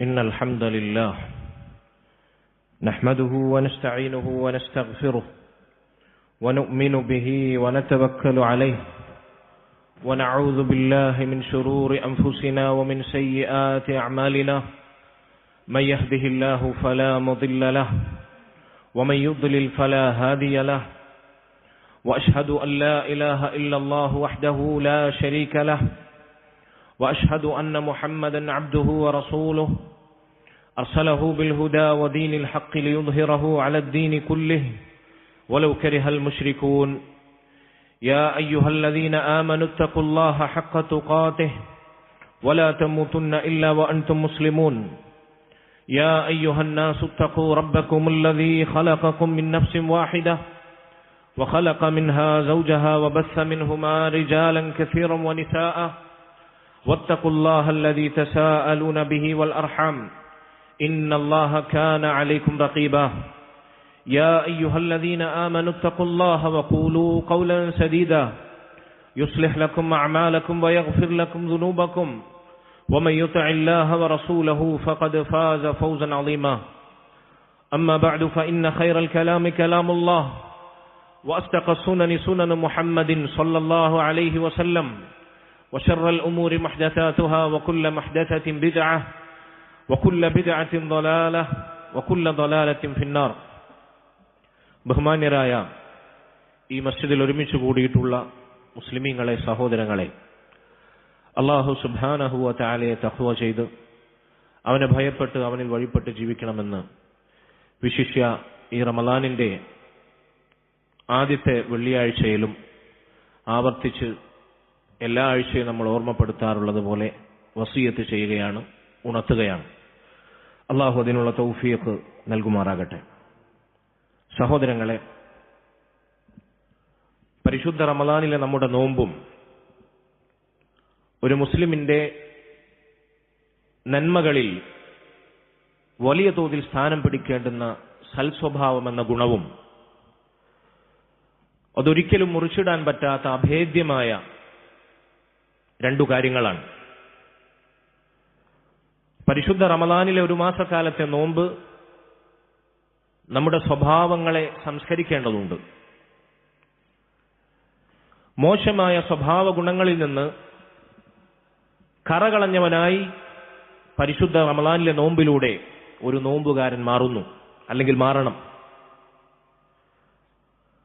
إن الحمد لله نحمده ونستعينه ونستغفره ونؤمن به ونتوكل عليه ونعوذ بالله من شرور أنفسنا ومن سيئات أعمالنا من يهده الله فلا مضل له ومن يضلل فلا هادي له وأشهد أن لا إله إلا الله وحده لا شريك له وأشهد أن محمدا عبده ورسوله أرسله بالهدى ودين الحق ليظهره على الدين كله ولو كره المشركون يا أيها الذين آمنوا اتقوا الله حق تقاته ولا تموتن إلا وأنتم مسلمون يا أيها الناس اتقوا ربكم الذي خلقكم من نفس واحدة وخلق منها زوجها وبث منهما رجالا كثيرا ونساء واتقوا الله الذي تساءلون به والأرحام إن الله كان عليكم رقيبا يا أيها الذين آمنوا اتقوا الله وقولوا قولا سديدا يصلح لكم أعمالكم ويغفر لكم ذنوبكم ومن يطع الله ورسوله فقد فاز فوزا عظيما أما بعد فإن خير الكلام كلام الله وأصدق السنن سنن محمد صلى الله عليه وسلم وشر الأمور محدثاتها وكل محدثة بدعة وكل بدعة ضلالة وكل ضلالة في النار. ബഹുമാന്യരായ ഈ മസ്ജിദിൽ ഒരുമിച്ച് കൂടിയിട്ടുള്ള മുസ്ലിമീങ്ങളെ, സഹോദരങ്ങളെ, അല്ലാഹു സുബ്ഹാനഹു വ തആലയെ തഖ്വ ചെയ്ത് അവനെ ഭയപ്പെട്ട് അവനിൽ വഴിപ്പെട്ട് ജീവിക്കണമെന്ന് വിശിഷ്യ ഈ റമളാനിന്റെ ആദ്യത്തെ വെള്ളിയാഴ്ചയിലും ആവർത്തിച്ച് എല്ലാ ആഴ്ചയും നമ്മൾ ഓർമ്മപ്പെടുത്താറുള്ളത് പോലെ വസിയത്ത് ചെയ്യുകയാണ്, ഉണർത്തുകയാണ്. അള്ളാഹു അതിനുള്ള തൗഫീഖ് നൽകുമാറാകട്ടെ. സഹോദരങ്ങളെ, പരിശുദ്ധ റമളാനിലെ നമ്മുടെ നോമ്പും ഒരു മുസ്ലിമിന്റെ നന്മകളിൽ വലിയ തോതിൽ സ്ഥാനം പിടിക്കേണ്ടുന്ന സൽസ്വഭാവം എന്ന ഗുണവും അതൊരിക്കലും മുറിച്ചിടാൻ പറ്റാത്ത അഭേദ്യമായ രണ്ടു കാര്യങ്ങളാണ്. പരിശുദ്ധ റമളാനിലെ ഒരു മാസക്കാലത്തെ നോമ്പ് നമ്മുടെ സ്വഭാവങ്ങളെ സംസ്കരിക്കേണ്ടതുണ്ട്. മോശമായ സ്വഭാവ ഗുണങ്ങളിൽ നിന്ന് കറകളഞ്ഞവനായി പരിശുദ്ധ റമളാനിലെ നോമ്പിലൂടെ ഒരു നോമ്പുകാരൻ മാറുന്നു, അല്ലെങ്കിൽ മാറണം.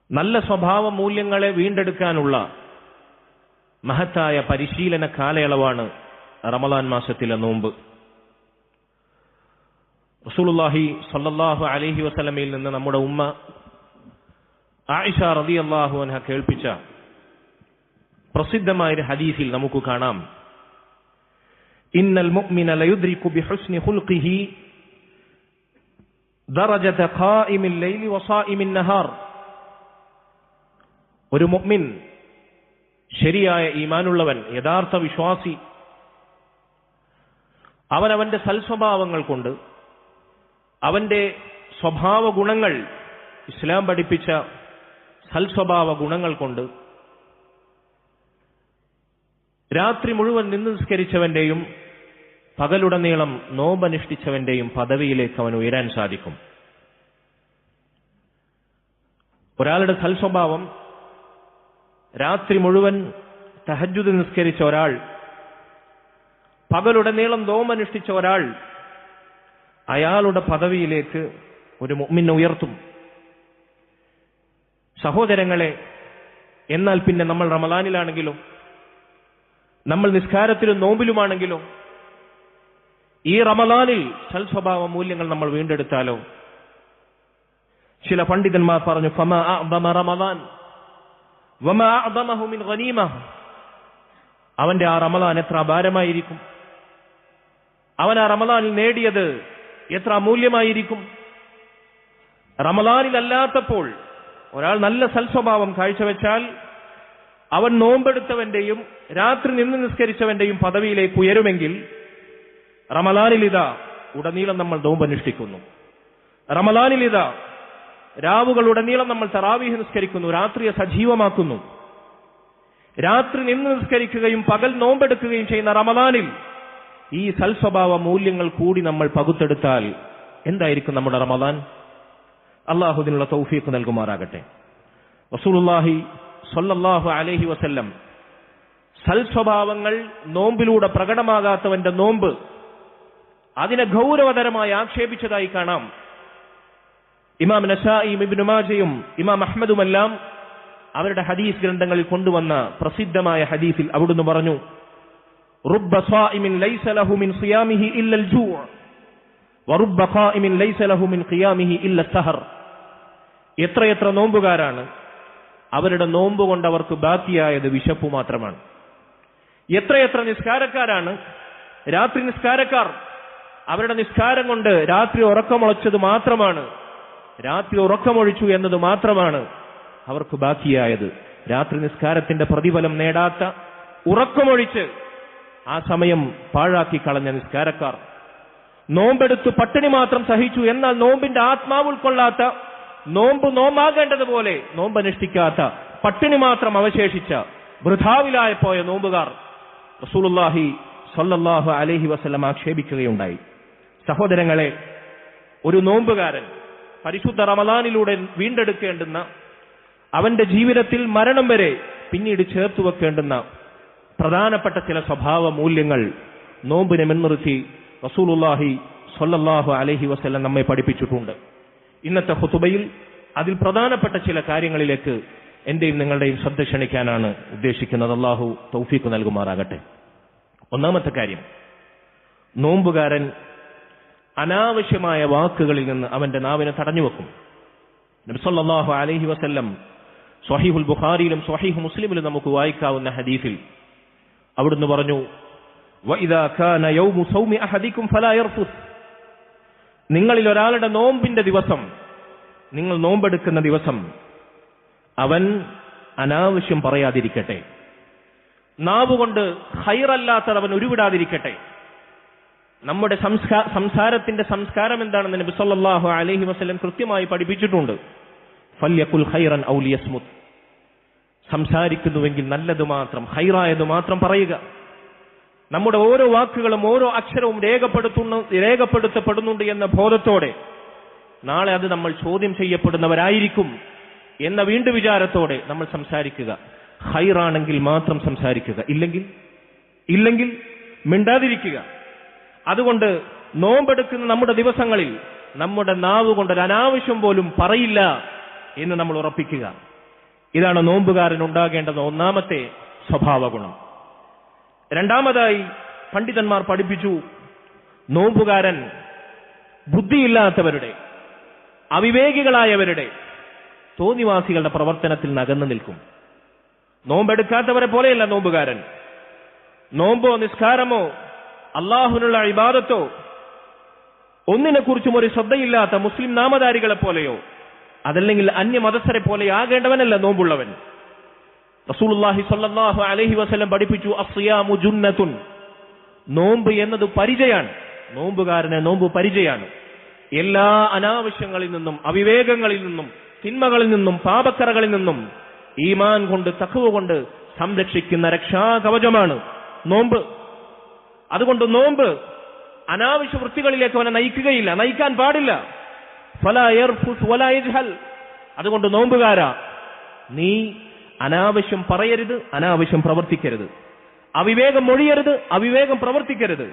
നല്ല സ്വഭാവ മൂല്യങ്ങളെ വീണ്ടെടുക്കാനുള്ള മഹത്തായ പരിശീലന കാലയളവാണ് റമളാൻ മാസത്തിലെ നോമ്പ്. റസൂലുള്ളാഹി സ്വല്ലല്ലാഹു അലൈഹി വസല്ലമയിൽ നിന്ന് നമ്മുടെ ഉമ്മ ആയിഷ റളിയല്ലാഹു അൻഹ കേൾപ്പിച്ച പ്രസിദ്ധമായ ഒരു ഹദീസിൽ നമുക്ക് കാണാം, ഇന്നൽ മുഅ്മിന ലയുദ്രികു ബിഹുസ്നി ഖുൽഖിഹി ദറജത ഖായിമിൽ ലൈലി വസായിമിൻ നഹാർ. ഒരു മുഅ്മിൻ, ശരിയായ ഈമാനുള്ളവൻ, യഥാർത്ഥ വിശ്വാസി, അവനവന്റെ സൽസ്വഭാവങ്ങൾ കൊണ്ട്, അവന്റെ സ്വഭാവ ഗുണങ്ങൾ, ഇസ്ലാം പഠിപ്പിച്ച സൽസ്വഭാവ ഗുണങ്ങൾ കൊണ്ട് രാത്രി മുഴുവൻ നിന്ന് നിസ്കരിച്ചവന്റെയും പകലുടനീളം നോമ്പനുഷ്ഠിച്ചവന്റെയും പദവിയിലേക്ക് അവൻ ഉയരാൻ സാധിക്കും. ഒരാളുടെ സൽസ്വഭാവം, രാത്രി മുഴുവൻ തഹജ്ജുദ് നിസ്കരിച്ച ഒരാൾ, പകലുടനീളം നോമ്പനുഷ്ഠിച്ച ഒരാൾ, അയാളുടെ പദവിയിലേക്ക് ഒരു മുഅ്മിനെ ഉയർത്തും. സഹോദരങ്ങളെ, എന്നാൽ പിന്നെ നമ്മൾ റമളാനിലാണെങ്കിലോ, നമ്മൾ നിസ്കാരത്തിലും നോമ്പിലുമാണെങ്കിലോ, ഈ റമളാനിൽ സൽസ്വഭാവ മൂല്യങ്ങൾ നമ്മൾ വീണ്ടെടുത്താലോ? ചില പണ്ഡിതന്മാർ പറഞ്ഞു, ഫമാ അഅ്ദമ റമളാൻ വമാ അഅ്ദമഹു മിൻ ഗനീമ. അവന്റെ ആ റമളാൻ എത്ര അപാരമായിരിക്കും, അവൻ ആ റമളാനിൽ നേടിയത് എത്ര അമൂല്യമായിരിക്കും. റമളാനിലല്ലാത്തപ്പോൾ ഒരാൾ നല്ല സൽസ്വഭാവം കാഴ്ചവെച്ചാൽ അവൻ നോമ്പെടുത്തവന്റെയും രാത്രി നിന്ന് നിസ്കരിച്ചവന്റെയും പദവിയിലേക്ക് ഉയരുമെങ്കിൽ, റമളാനിലിതാ ഉടനീളം നമ്മൾ നോമ്പനുഷ്ഠിക്കുന്നു, റമളാനിലിതാ രാവുകൾ ഉടനീളം നമ്മൾ തറാവീഹ് നിസ്കരിക്കുന്നു, രാത്രിയെ സജീവമാക്കുന്നു. രാത്രി നിന്ന് നിസ്കരിക്കുകയും പകൽ നോമ്പെടുക്കുകയും ചെയ്യുന്ന റമളാനിൽ ഈ സൽസ്വഭാവ മൂല്യങ്ങൾ കൂടി നമ്മൾ പകുത്തെടുത്താൽ എന്തായിരിക്കും നമ്മുടെ റമദാൻ? അല്ലാഹു ഇതിനുള്ള തൗഫീഖ് നൽകുമാറാകട്ടെ. റസൂലുള്ളാഹി സ്വല്ലല്ലാഹു അലൈഹി വസല്ലം സൽസ്വഭാവങ്ങൾ നോമ്പിലൂടെ പ്രകടമാകാത്തവന്റെ നോമ്പ് അതിനെ ഗൗരവതരമായി ആക്ഷേപിച്ചതായി കാണാം. ഇമാം നസായിയും ഇബ്നു മാജയും ഇമാം അഹ്മദുമെല്ലാം അവരുടെ ഹദീസ് ഗ്രന്ഥങ്ങളിൽ കൊണ്ടുവന്ന പ്രസിദ്ധമായ ഹദീസിൽ അവിടുന്ന് പറഞ്ഞു, റുബ്ബ സായിമിൻ ലൈസ ലഹു മിൻ സിയാമിഹി ഇല്ലൽ ജൂഅ് വറുബ്ബ ഖായിമിൻ ലൈസ ലഹു മിൻ ഖിയാമിഹി ഇല്ല സഹർ. എത്രയെത്ര നോമ്പുകാരാണ് അവരുടെ നോമ്പ് കൊണ്ട് അവർക്ക് ബാക്കിയായത് വിശപ്പ് മാത്രമാണ്. എത്രയെത്ര നിസ്കാരക്കാരാണ് രാത്രി നിസ്കാരക്കാർ, അവരുടെ നിസ്കാരം കൊണ്ട് രാത്രി ഉറക്കമൊളച്ചത് മാത്രമാണ്, രാത്രി ഉറക്കമൊഴിച്ചു എന്നത് മാത്രമാണ് അവർക്ക് ബാക്കിയായത്. രാത്രി നിസ്കാരത്തിന്റെ പ്രതിഫലം നേടാത്ത, ഉറക്കമൊഴിച്ച് ആ സമയം പാഴാക്കി കളഞ്ഞ നിസ്കാരക്കാർ, നോമ്പെടുത്ത് പട്ടിണി മാത്രം സഹിച്ചു എന്നാൽ നോമ്പിന്റെ ആത്മാവ് ഉൾക്കൊള്ളാത്ത, നോമ്പ് നോമ്പാകേണ്ടതുപോലെ നോമ്പനുഷ്ഠിക്കാത്ത, പട്ടിണി മാത്രം അവശേഷിച്ച വൃഥാവിലായ പോയ നോമ്പുകാർ റസൂലുള്ളാഹി സ്വല്ലല്ലാഹു അലൈഹി വസല്ലം ആക്ഷേപിക്കുകയുണ്ടായി. സഹോദരങ്ങളെ, ഒരു നോമ്പുകാരൻ പരിശുദ്ധ റമദാനിലൂടെ വീണ്ടെടുക്കേണ്ടുന്ന, അവന്റെ ജീവിതത്തിൽ മരണം വരെ പിന്നീട് ചേർത്തു വെക്കേണ്ടുന്ന പ്രധാനപ്പെട്ട ചില സ്വഭാവ മൂല്യങ്ങൾ നോമ്പിനെ മുൻനിർത്തി റസൂലുള്ളാഹി സ്വല്ലല്ലാഹു അലൈഹി വസല്ലം നമ്മെ പഠിപ്പിച്ചിട്ടുണ്ട്. ഇന്നത്തെ ഖുതുബയിൽ അതിൽ പ്രധാനപ്പെട്ട ചില കാര്യങ്ങളിലേക്ക് എന്റെയും നിങ്ങളുടെയും ശ്രദ്ധ ക്ഷണിക്കാനാണ് ഉദ്ദേശിക്കുന്നത്. അല്ലാഹു തൗഫീഖ് നൽകുമാറാകട്ടെ. ഒന്നാമത്തെ കാര്യം, നോമ്പുകാരൻ അനാവശ്യമായ വാക്കുകളിൽ നിന്ന് അവന്റെ നാവിനെ തടഞ്ഞുവെക്കും. നബി സല്ലല്ലാഹു അലൈഹി വസല്ലം സ്വഹീഹുൽ ബുഖാരിയിലും സ്വഹീഹ് മുസ്ലിമിലും നമുക്ക് വായിക്കാവുന്ന ഹദീസിൽ അവിടുന്ന് പറഞ്ഞു, വഇദാ കാന യൗമു സൗമി അഹദികും ഫലാ യർഫുസ്. നിങ്ങളിൽ ഒരാളുടെ നോമ്പിന്റെ ദിവസം, നിങ്ങൾ നോമ്പെടുക്കുന്ന ദിവസം, അവൻ അനാവശ്യം പറയാതിരിക്കട്ടെ, നാവുകൊണ്ട് ഖൈറല്ലാത്തത് അവൻ ഉരുവിടാതിരിക്കട്ടെ. നമ്മുടെ സംസാരത്തിന്റെ സംസ്കാരം എന്താണെന്ന് നബി സല്ലല്ലാഹു അലൈഹി വസല്ലം കൃത്യമായി പഠിപ്പിച്ചിട്ടുണ്ട്. ഫല്യഖുൽ ഖൈറൻ ഔ ലിയസ്മുത്. സംസാരിക്കുന്നുവെങ്കിൽ നല്ലത് മാത്രം, ഖൈറായത് മാത്രം പറയുക. നമ്മുടെ ഓരോ വാക്കുകളും ഓരോ അക്ഷരവും രേഖപ്പെടുത്തപ്പെടുന്നുണ്ട് എന്ന ബോധത്തോടെ നാളെ അത് നമ്മൾ ചോദ്യം ചെയ്യപ്പെടുന്നവരായിരിക്കും എന്ന വീണ്ടും വിചാരത്തോടെ നമ്മൾ സംസാരിക്കുക. ഖൈറാണെങ്കിൽ മാത്രം സംസാരിക്കുക, ഇല്ലെങ്കിൽ മിണ്ടാതിരിക്കുക. അതുകൊണ്ട് നോമ്പെടുക്കുന്ന നമ്മുടെ ദിവസങ്ങളിൽ നമ്മുടെ നാവ് കൊണ്ടൊരു അനാവശ്യം പോലും പറയില്ല എന്ന് നമ്മൾ ഉറപ്പിക്കുക. ഇതാണ് നോമ്പുകാരൻ ഉണ്ടാകേണ്ടത് ഒന്നാമത്തെ സ്വഭാവ ഗുണം. രണ്ടാമതായി പണ്ഡിതന്മാർ പഠിപ്പിച്ചു, നോമ്പുകാരൻ ബുദ്ധിയില്ലാത്തവരുടെ, അവിവേകികളായവരുടെ, തോന്നിവാസികളുടെ പ്രവർത്തനത്തിൽ നകന്നു നിൽക്കും. നോമ്പെടുക്കാത്തവരെ പോലെയല്ല നോമ്പുകാരൻ. നോമ്പോ നിസ്കാരമോ അള്ളാഹുവിനുള്ള ഇബാദത്തോ ഒന്നിനെക്കുറിച്ചും ഒരു ശ്രദ്ധയില്ലാത്ത മുസ്ലിം നാമധാരികളെ പോലെയോ അതല്ലെങ്കിൽ അന്യമതസ്ഥരെ പോലെ ആകേണ്ടവനല്ല നോമ്പുള്ളവൻ. റസൂലുള്ളാഹി സ്വല്ലല്ലാഹു അലൈഹി വസല്ലം പഠിപ്പിച്ചു, അസ്സിയാമു ജുന്നത്തുൻ. നോമ്പ് എന്നത് പരിചയാണ്. നോമ്പുകാരന് നോമ്പ് പരിചയാണ്. എല്ലാ അനാവശ്യങ്ങളിൽ നിന്നും, അവിവേകങ്ങളിൽ നിന്നും, തിന്മകളിൽ നിന്നും, പാപക്കറകളിൽ നിന്നും ഈമാൻ കൊണ്ട്, തഖ്വ കൊണ്ട് സംരക്ഷിക്കുന്ന രക്ഷാകവചമാണ് നോമ്പ്. അതുകൊണ്ട് നോമ്പ് അനാവശ്യ വൃത്തികളിലേക്ക് അവനെ നയിക്കുകയില്ല, നയിക്കാൻ പാടില്ല. ഫലാ യർഫുസ് വലാ യജ്ഹൽ. അതുകൊണ്ട് നോമ്പുകാരാ, നീ അനാവശ്യം പറയരുത്, അനാവശ്യം പ്രവർത്തിക്കരുത്, അവിവേകം മൊഴിയരുത്, അവിവേകം പ്രവർത്തിക്കരുത്.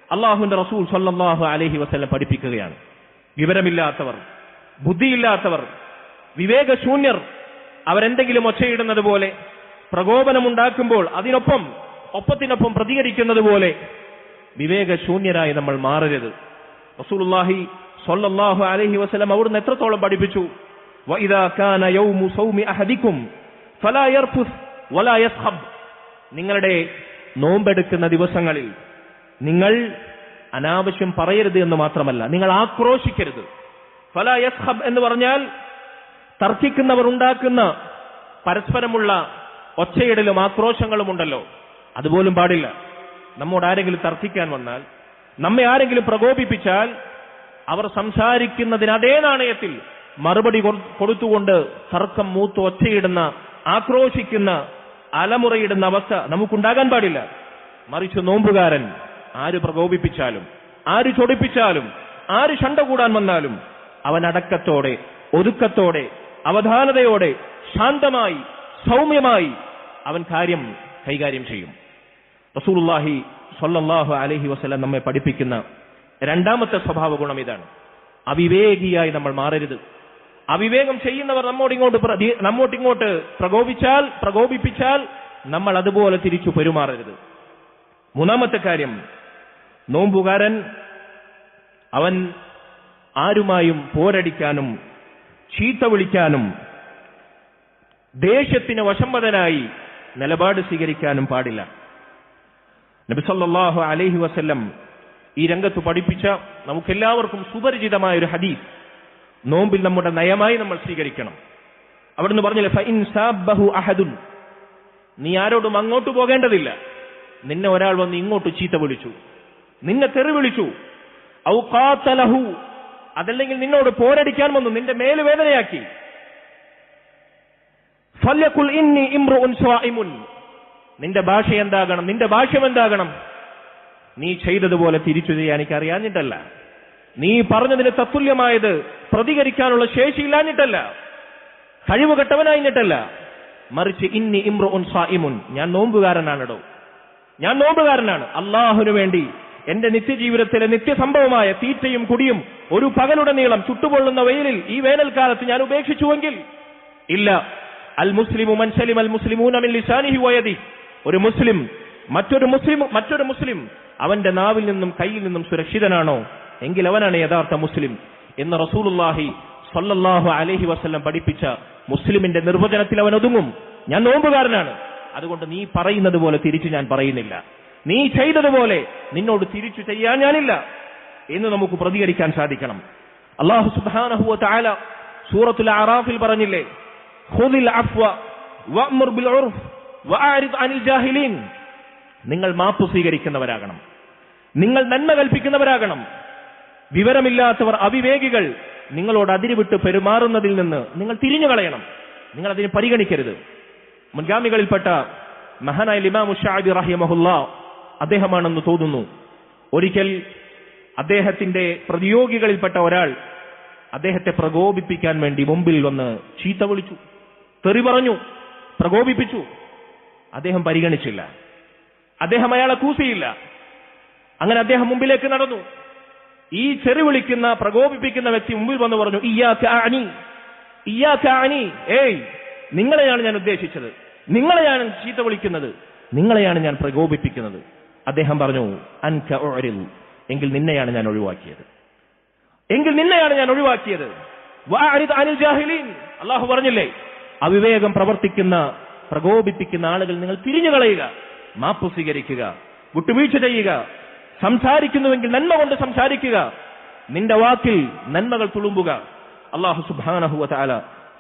അള്ളാഹുവിന്റെ റസൂൽ സ്വല്ലല്ലാഹു അലൈഹി വസല്ലം പഠിപ്പിക്കുകയാണ്, വിവരമില്ലാത്തവർ, ബുദ്ധിയില്ലാത്തവർ, വിവേകശൂന്യർ അവരെന്തെങ്കിലും ഒച്ചയിടുന്നത് പോലെ, പ്രകോപനമുണ്ടാക്കുമ്പോൾ ഒപ്പത്തിനൊപ്പം പ്രതികരിക്കുന്നത് പോലെ വിവേകശൂന്യരായി നമ്മൾ മാറരുത്. റസൂലുള്ളാഹി സ്വല്ലല്ലാഹു അലൈഹി വസല്ലം അവിടുന്ന് എത്രത്തോളം പഠിപ്പിച്ചു, വഇദാ കാന യൗമു സൗമി അഹദികും ഫലാ യർഫുസ് വലാ യസ്ഖബ്. നിങ്ങളുടെ നോമ്പെടുക്കുന്ന ദിവസങ്ങളിൽ നിങ്ങൾ അനാവശ്യം പറയരുത് എന്ന് മാത്രമല്ല, നിങ്ങൾ ആക്രോശിക്കരുത്. ഫലാ യസ്ഖബ് എന്ന് പറഞ്ഞാൽ തർക്കിക്കുന്നവർ ഉണ്ടാക്കുന്ന പരസ്പരമുള്ള ഒച്ചയിടലും ആക്രോശങ്ങളും ഉണ്ടല്ലോ, അതുപോലും പാടില്ല. നമ്മോട് ആരെങ്കിലും തർക്കിക്കാൻ വന്നാൽ, നമ്മെ ആരെങ്കിലും പ്രകോപിപ്പിച്ചാൽ, അവർ സംസാരിക്കുന്നതിന് അതേ നാണയത്തിൽ മറുപടി കൊടുത്തുകൊണ്ട് തർക്കം മൂത്ത് ഒച്ചയിടുന്ന, ആക്രോശിക്കുന്ന, അലമുറയിടുന്ന അവസ്ഥ നമുക്കുണ്ടാകാൻ പാടില്ല. മറിച്ച് നോമ്പുകാരൻ ആര് പ്രകോപിപ്പിച്ചാലും, ആര് ചൊടിപ്പിച്ചാലും, ആര് ശണ്ട കൂടാൻ വന്നാലും അവൻ അടക്കത്തോടെ, ഒതുക്കത്തോടെ, അവധാനതയോടെ, ശാന്തമായി, സൗമ്യമായി അവൻ കാര്യം കൈകാര്യം ചെയ്യും. റസൂലുള്ളാഹി സ്വല്ലല്ലാഹു അലൈഹി വസല്ലം നമ്മെ പഠിപ്പിക്കുന്ന രണ്ടാമത്തെ സ്വഭാവ ഗുണം ഇതാണ്. അവിവേകിയായി നമ്മൾ മാറരുത്. അവിവേകം ചെയ്യുന്നവർ നമ്മോട്ടിങ്ങോട്ട് പ്രകോപിപ്പിച്ചാൽ നമ്മൾ അതുപോലെ തിരിച്ചു പെരുമാറരുത്. മൂന്നാമത്തെ കാര്യം, നോമ്പുകാരൻ അവൻ ആരുമായും പോരടിക്കാനും ചീത്ത വിളിക്കാനും ദേഷ്യത്തിന് വശംവദനായി നിലപാട് സ്വീകരിക്കാനും പാടില്ല. നബി സല്ലല്ലാഹു അലൈഹി വസല്ലം ഈ രംഗത്ത് പഠിപ്പിച്ച നമുക്കെല്ലാവർക്കും സുപരിചിതമായ ഒരു ഹദീസ് നോമ്പിൽ നമ്മുടെ നയമായി നമ്മൾ സ്വീകരിക്കണം. അവിടുന്ന് പറഞ്ഞില്ലേ, ഫഇൻ സാബഹു അഹദുൻ, നീ ആരോടും അങ്ങോട്ട് പോകേണ്ടതില്ല. നിന്നെ ഒരാൾ വന്ന് ഇങ്ങോട്ട് ചീത്ത വിളിച്ചു, നിന്നെ തെറി വിളിച്ചു, ഔ ഖാതലഹു, അതല്ലെങ്കിൽ നിന്നോട് പോരടിക്കാൻ വന്നു, നിന്റെ മേല് വേദനയാക്കി, ഫല്യഖുൽ ഇന്നി ഇംറുഉൻ സ്വാഇമുൻ, നിന്റെ ഭാഷ എന്താകണം, നിന്റെ ഭാഷ്യം എന്താകണം? നീ ചെയ്തതുപോലെ തിരിച്ചു ചെയ്യാൻ എനിക്ക് അറിയാഞ്ഞിട്ടല്ല, നീ പറഞ്ഞതിന് തത്തുല്യമായത് പ്രതികരിക്കാനുള്ള ശേഷിയില്ലാഞ്ഞിട്ടല്ല, കഴിവുകെട്ടവനായിട്ടല്ല, മറിച്ച് ഇന്നി ഇംറുഉൻ സ്വാഇമുൻ, ഞാൻ നോമ്പുകാരനാണെടോ, ഞാൻ നോമ്പുകാരനാണ്. അള്ളാഹുവിനു വേണ്ടി എന്റെ നിത്യജീവിതത്തിലെ നിത്യസംഭവമായ തീറ്റയും കുടിയും ഒരു പകലുടനീളം ചുട്ടുപൊള്ളുന്ന വെയിലിൽ ഈ വേനൽക്കാലത്ത് ഞാൻ ഉപേക്ഷിച്ചുവെങ്കിൽ ഇല്ല. അൽ മുസ്ലിമു മൻ സലിമ അൽ മുസ്ലിമൂന മിൻ ലിസാനിഹി വയദിഹി, ഒരു മുസ്ലിം മറ്റൊരു മുസ്ലിം അവന്റെ നാവിൽ നിന്നും കയ്യിൽ നിന്നും സുരക്ഷിതനാണോ എങ്കിൽ അവനാണ് യഥാർത്ഥ മുസ്ലിം എന്ന് റസൂലുള്ളാഹി സ്വല്ലല്ലാഹു അലൈഹി വസല്ലം പഠിപ്പിച്ച മുസ്ലിമിന്റെ നിർവചനത്തിൽ അവൻ ഒതുങ്ങും. ഞാൻ നോമ്പുകാരനാണ്, അതുകൊണ്ട് നീ പറയുന്നത് പോലെ തിരിച്ചു ഞാൻ പറയുന്നില്ല, നീ ചെയ്തതുപോലെ നിന്നോട് തിരിച്ചു ചെയ്യാൻ ഞാനില്ല എന്ന് നമുക്ക് പ്രതികരിക്കാൻ സാധിക്കണം. അല്ലാഹു സുബ്ഹാനഹു വ തആല സൂറത്തുൽ അറാഫിൽ പറഞ്ഞില്ലേ, ഖുദിൽ അഫ്വ വഅ്മുർ ബിൽ ഉർഫ് വഅരിദ് അനിൽ ജാഹിലീൻ, നിങ്ങൾ മാപ്പ് സ്വീകരിക്കുന്നവരാകണം, നിങ്ങൾ നന്മ കൽപ്പിക്കുന്നവരാകണം. വിവരമില്ലാത്തവർ, അവിവേകികൾ നിങ്ങളോട് അതിരുവിട്ട് പെരുമാറുന്നതിൽ നിന്ന് നിങ്ങൾ തിരിഞ്ഞു കളയണം, നിങ്ങൾ അതിനെ പരിഗണിക്കരുത്. മുൻഗാമികളിൽപ്പെട്ട മഹാനായ ഇമാം ശഅബി റഹിമഹുല്ലാഹ് അദ്ദേഹമാണെന്ന് തോന്നുന്നു, ഒരിക്കൽ അദ്ദേഹത്തിന്റെ പ്രതിയോഗികളിൽപ്പെട്ട ഒരാൾ അദ്ദേഹത്തെ പ്രകോപിപ്പിക്കാൻ വേണ്ടി മുമ്പിൽ വന്ന് ചീത്ത വിളിച്ചു, തെറി പറഞ്ഞു, പ്രകോപിപ്പിച്ചു. അദ്ദേഹം പരിഗണിച്ചില്ല, അദ്ദേഹം അയാളെ കൂസിയില്ല. അങ്ങനെ അദ്ദേഹം മുമ്പിലേക്ക് നടന്നു. ഈ ചെറി വിളിക്കുന്ന, പ്രകോപിപ്പിക്കുന്ന വ്യക്തി മുമ്പിൽ വന്ന് പറഞ്ഞു, ഇയ്യാക അനി, ഏയ് നിങ്ങളെയാണ് ഞാൻ ഉദ്ദേശിച്ചത്, നിങ്ങളെയാണ് ചീത്ത വിളിക്കുന്നത്, നിങ്ങളെയാണ് ഞാൻ പ്രകോപിപ്പിക്കുന്നത്. അദ്ദേഹം പറഞ്ഞു, അൻക ഉഅ്രിദ്, എങ്കിൽ നിന്നെയാണ് ഞാൻ ഒഴിവാക്കിയത്, വഅരിദ് അനിൽ ജാഹിലീൻ, അല്ലാഹു പറഞ്ഞില്ലേ, അവിവേകം പ്രവർത്തിക്കുന്ന, പ്രകോപിപ്പിക്കുന്ന ആളുകൾ നിങ്ങൾ തിരിഞ്ഞു കളയുക, മാപ്പ് സ്വീകരിക്കുക, വിട്ടുവീഴ്ച ചെയ്യുക, സംസാരിക്കുന്നുവെങ്കിൽ നന്മ കൊണ്ട് സംസാരിക്കുക, നിന്റെ വാക്കിൽ നന്മകൾ തുളുമ്പുക. അല്ലാഹു സുബ്ഹാനഹു വ തആല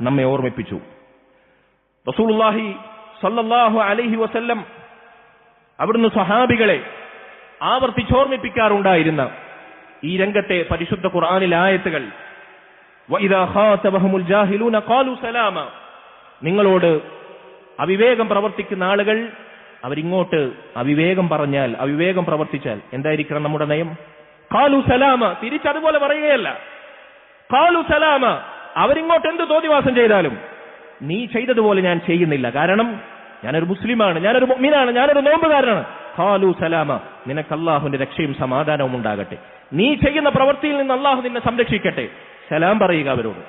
നമ്മെ ഓർമ്മിപ്പിച്ചു. റസൂലുള്ളാഹി സ്വല്ലല്ലാഹു അലൈഹി വസല്ലം അവിടുന്ന് സ്വഹാബികളെ ആവർത്തിച്ചോർമ്മിപ്പിക്കാറുണ്ടായിരുന്ന ഈ രംഗത്തെ പരിശുദ്ധ ഖുർആനിലെ ആയത്തുകൾ, വഇദാ ഖാതബഹുമുൽ ജാഹിലൂന ഖാലു സലാമ, നിങ്ങളോട് അവിവേകം പ്രവർത്തിക്കുന്ന ആളുകൾ അവരിങ്ങോട്ട് അവിവേകം പറഞ്ഞാൽ, അവിവേകം പ്രവർത്തിച്ചാൽ എന്തായിരിക്കണം നമ്മുടെ നയം? ഖാലു സലാമ, തിരിച്ചതുപോലെ പറയുകയല്ല. ഖാലു സലാമ, അവരിങ്ങോട്ട് എന്ത് തോന്നിവാസം ചെയ്താലും നീ ചെയ്തതുപോലെ ഞാൻ ചെയ്യുന്നില്ല, കാരണം ഞാനൊരു മുസ്ലിമാണ്, ഞാനൊരു മുഅ്മിനാണ്, ഞാനൊരു നോമ്പുകാരനാണ്. ഖാലു സലാമ, നിനക്ക് അല്ലാഹുവിന്റെ രക്ഷയും സമാധാനവും ഉണ്ടാകട്ടെ, നീ ചെയ്യുന്ന പ്രവൃത്തിയിൽ നിന്ന് അല്ലാഹു നിന്നെ സംരക്ഷിക്കട്ടെ, സലാം പറയുക അവരോട്.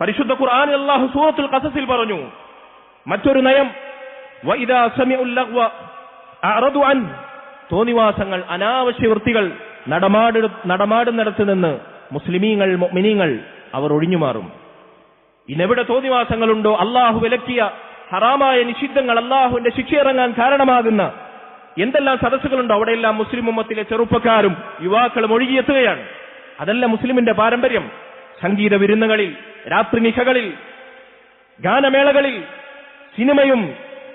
പരിശുദ്ധ ഖുർആനിൽ അല്ലാഹു സൂറത്തുൽ ഖസസിൽ പറഞ്ഞു മറ്റൊരു നയം, വഇദാ സമിഉൽ ലഗ്വ അഅറദു അൻ, തോന്നിവാസങ്ങൾ, അനാവശ്യ വൃത്തികൾ നടമാടുന്നിടത്ത് നിന്ന് മുസ്ലിമീങ്ങൾ, മുഅ്മിനീങ്ങൾ അവർ ഒഴിഞ്ഞുമാറും. ഇന്നെവിടെ തോന്നിവാസങ്ങളുണ്ടോ, അല്ലാഹു വിലക്കിയ ഹറാമായ നിഷിദ്ധങ്ങൾ, അല്ലാഹുവിന്റെ ശിക്ഷ ഇറങ്ങാൻ കാരണമാകുന്ന എന്തെല്ലാം സദസ്സുകളുണ്ടോ അവിടെയെല്ലാം മുസ്ലിം ഉമ്മത്തിലെ ചെറുപ്പക്കാരും യുവാക്കളും ഒഴുകിയെത്തുകയാണ്. അതല്ല മുസ്ലിമിന്റെ പാരമ്പര്യം. സംഗീത വിരുന്നുകളിൽ, രാത്രി നിശകളിൽ, ഗാനമേളകളിൽ, സിനിമയും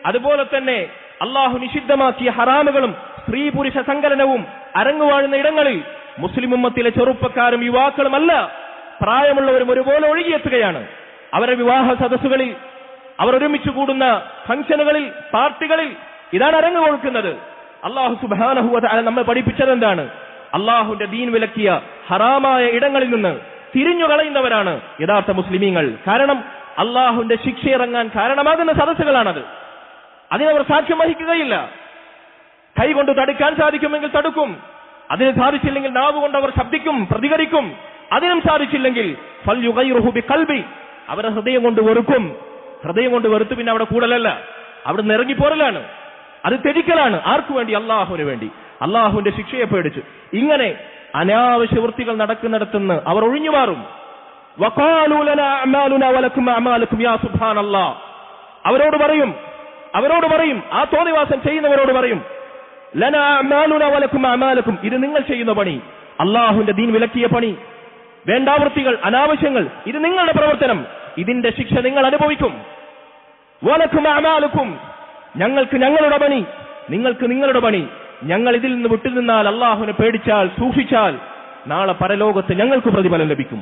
അതുപോലെ തന്നെ അല്ലാഹു നിഷിദ്ധമാക്കിയ ഹറാമുകളും സ്ത്രീ പുരുഷ സങ്കലനവും അരങ്ങുവാഴുന്ന ഇടങ്ങളിൽ മുസ്ലിം ഉമ്മത്തിലെ ചെറുപ്പക്കാരും യുവാക്കളുമല്ല, പ്രായമുള്ളവരും ഒരുപോലെ ഒഴുകിയെത്തുകയാണ്. അവരുടെ വിവാഹ സദസ്സുകളിൽ, അവർ ഒരുമിച്ച് കൂടുന്ന ഫംഗ്ഷനുകളിൽ, പാർട്ടികളിൽ ഇതാണ് അരങ്ങ് കൊഴുക്കുന്നത്. അല്ലാഹു സുബ്ഹാനഹു വ തആല നമ്മെ പഠിപ്പിച്ചത് എന്താണ്? അല്ലാഹുവിന്റെ ദീൻ വിലക്കിയ ഹറാമായ ഇടങ്ങളിൽ നിന്ന് തിരിഞ്ഞു കളയുന്നവരാണ് യഥാർത്ഥ മുസ്ലിമീങ്ങൾ. കാരണം അല്ലാഹുവിന്റെ ശിക്ഷ ഇറങ്ങാൻ കാരണമാകുന്ന സദസ്സുകളാണത്. അതിനവർ സാക്ഷ്യം വഹിക്കുകയില്ല. കൈകൊണ്ട് തടുക്കാൻ സാധിക്കുമെങ്കിൽ തടുക്കും, അതിന് സാധിച്ചില്ലെങ്കിൽ നാവ് കൊണ്ട് അവർ ശബ്ദിക്കും, പ്രതികരിക്കും. അതിനും സാധിച്ചില്ലെങ്കിൽ ഫൽയുഗൈറുഹു ബിഖൽബി, അവരെ ഹൃദയം കൊണ്ട് വെറുക്കും. ഹൃദയം കൊണ്ട് വെറുത്ത് പിന്നെ അവിടെ കൂടലല്ല, അവിടെ നിന്ന് ഇറങ്ങിപ്പോരലാണ്. അത് തെറ്റിക്കലാണ്. ആർക്കു വേണ്ടി? അള്ളാഹുവിന് വേണ്ടി, അള്ളാഹുവിന്റെ ശിക്ഷയെ പേടിച്ച്. ഇങ്ങനെ അനാവശ്യ വൃത്തികൾ നടക്കുന്നിടത്തുനിന്ന് അവർ ഒഴിഞ്ഞു മാറും. വഖാലൂ ലനാ അഅമാലുനാ വലക്കും അഅമാലുക്കും യാ സുബ്ഹാനല്ലാഹ്, അവരോട് പറയും, ആ തോന്നിവാസം ചെയ്യുന്നവരോട് പറയും, ലനാ അഅമാലുനാ വലക്കും അഅമാലുക്കും, ഇത് നിങ്ങൾ ചെയ്യുന്ന പണി, അള്ളാഹുവിന്റെ ദീൻ വിലക്കിയ പണി, വേണ്ടാവൃത്തികൾ, അനാവശ്യങ്ങൾ, ഇത് നിങ്ങളുടെ പ്രവർത്തനം, ഇതിന്റെ ശിക്ഷ നിങ്ങൾ അനുഭവിക്കും. വലക്കും അഅമാലുക്കും, ഞങ്ങൾക്ക് ഞങ്ങളുടെ പണി, നിങ്ങൾക്ക് നിങ്ങളുടെ പണി. ഞങ്ങൾ ഇതിൽ നിന്ന് വിട്ടുനിന്നാൽ, അള്ളാഹുവിനെ പേടിച്ചാൽ, സൂക്ഷിച്ചാൽ, നാളെ പരലോകത്ത് ഞങ്ങൾക്ക് പ്രതിഫലം ലഭിക്കും.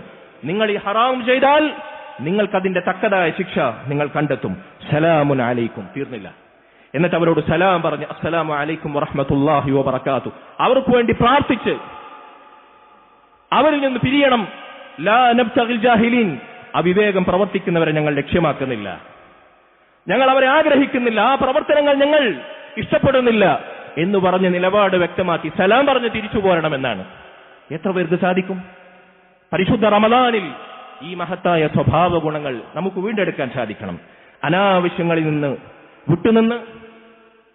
നിങ്ങൾ ഈ ഹറാം ചെയ്താൽ നിങ്ങൾക്കതിന്റെ തക്കതായ ശിക്ഷ നിങ്ങൾ കണ്ടെത്തും. സലാമുൻ അലൈക്കും, തീർന്നില്ല. എന്നിട്ട് അവരോട് സലാം പറഞ്ഞ് അസ്സലാമു അലൈക്കും വറഹ്മത്തുള്ളാഹി വബറകാതുഹു അവർക്ക് വേണ്ടി പ്രാർത്ഥിച്ച് അവരിൽ നിന്ന് പിരിയണം. ലാ നബ്തഗിൽ ജാഹിലീൻ, അവിവേകം പ്രവർത്തിക്കുന്നവരെ ഞങ്ങൾ ലക്ഷ്യമാക്കുന്നില്ല, ഞങ്ങൾ അവരെ ആഗ്രഹിക്കുന്നില്ല, ആ പ്രവർത്തനങ്ങൾ ഞങ്ങൾ ഇഷ്ടപ്പെടുന്നില്ല എന്ന് പറഞ്ഞ് നിലപാട് വ്യക്തമാക്കി സലാം പറഞ്ഞ് തിരിച്ചു പോരണമെന്നാണ്. എത്ര പേർക്ക് സാധിക്കും? പരിശുദ്ധ റമദാനിൽ ഈ മഹത്തായ സ്വഭാവ ഗുണങ്ങൾ നമുക്ക് വീണ്ടെടുക്കാൻ സാധിക്കണം. അനാവശ്യങ്ങളിൽ നിന്ന് വിട്ടുനിന്ന്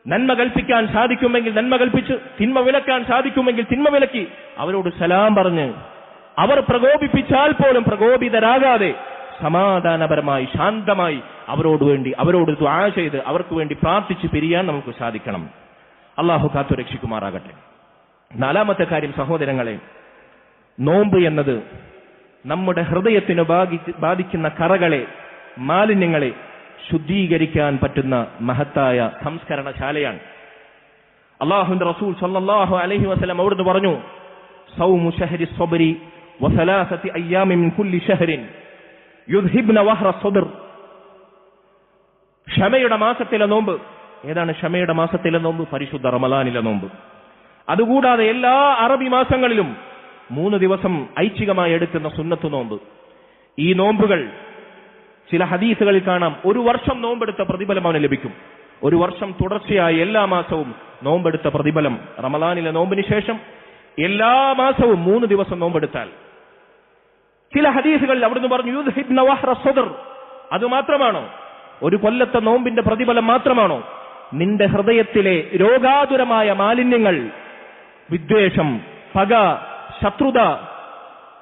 നന്മ കൽപ്പിക്കാൻ സാധിക്കുമെങ്കിൽ നന്മ കൽപ്പിച്ച്, തിന്മ വിലക്കാൻ സാധിക്കുമെങ്കിൽ തിന്മ വിലക്കി, അവരോട് സലാം പറഞ്ഞ്, അവർ പ്രകോപിപ്പിച്ചാൽ പോലും പ്രകോപിതരാകാതെ സമാധാനപരമായി ശാന്തമായി അവരോട് ദുആ ചെയ്ത് അവർക്ക് വേണ്ടി പ്രാർത്ഥിച്ച് പിരിയാൻ നമുക്ക് സാധിക്കണം. അള്ളാഹു കാത്തു രക്ഷിക്കുമാറാകട്ടെ. നാലാമത്തെ കാര്യം സഹോദരങ്ങളെ, നോമ്പ് എന്നത് നമ്മുടെ ഹൃദയത്തിന് ബാധിക്കുന്ന കറകളെ, മാലിന്യങ്ങളെ ശുദ്ധീകരിക്കാൻ പറ്റുന്ന മഹത്തായ സംസ്കരണശാലയാണ്. അല്ലാഹുവിന്റെ റസൂൽ സ്വല്ലല്ലാഹു അലൈഹി വസല്ലം അവിടുന്ന് പറഞ്ഞു, സൗമു ശഹരി സ്വബ്രി വസലാസതി അയ്യാമി മിൻ കുല്ലി ശഹരിൻ യുദ്ഹിബ്ന വഹ്റ സ്വദ്ർ. ക്ഷമയുടെ മാസത്തിലെ നോമ്പ്. ഏതാണ് ക്ഷമയുടെ മാസത്തിലെ നോമ്പ്? പരിശുദ്ധ റമളാനിലെ നോമ്പ്. അതുകൂടാതെ എല്ലാ അറബി മാസങ്ങളിലും 3 ദിവസം ഐച്ഛികമായി എടുക്കുന്ന സുന്നത്ത് നോമ്പ്. ഈ നോമ്പുകൾ ചില ഹദീസുകളിൽ കാണാം, 1 വർഷം നോമ്പെടുത്ത പ്രതിഫലം അവന് ലഭിക്കും. 1 വർഷം തുടർച്ചയായി എല്ലാ മാസവും നോമ്പെടുത്ത പ്രതിഫലം. റമളാനിലെ നോമ്പിന് ശേഷം എല്ലാ മാസവും 3 ദിവസം നോമ്പെടുത്താൽ. ചില ഹദീസുകളിൽ അവിടുന്ന് പറഞ്ഞു യുദ്ഹിബ്ന വഹ്റ സ്വദ്ർ. അത് മാത്രമാണോ? 1 കൊല്ലത്തെ നോമ്പിന്റെ പ്രതിഫലം മാത്രമാണോ? നിന്റെ ഹൃദയത്തിലെ രോഗാതുരമായ മാലിന്യങ്ങൾ, വിദ്വേഷം, പക, ശത്രുത,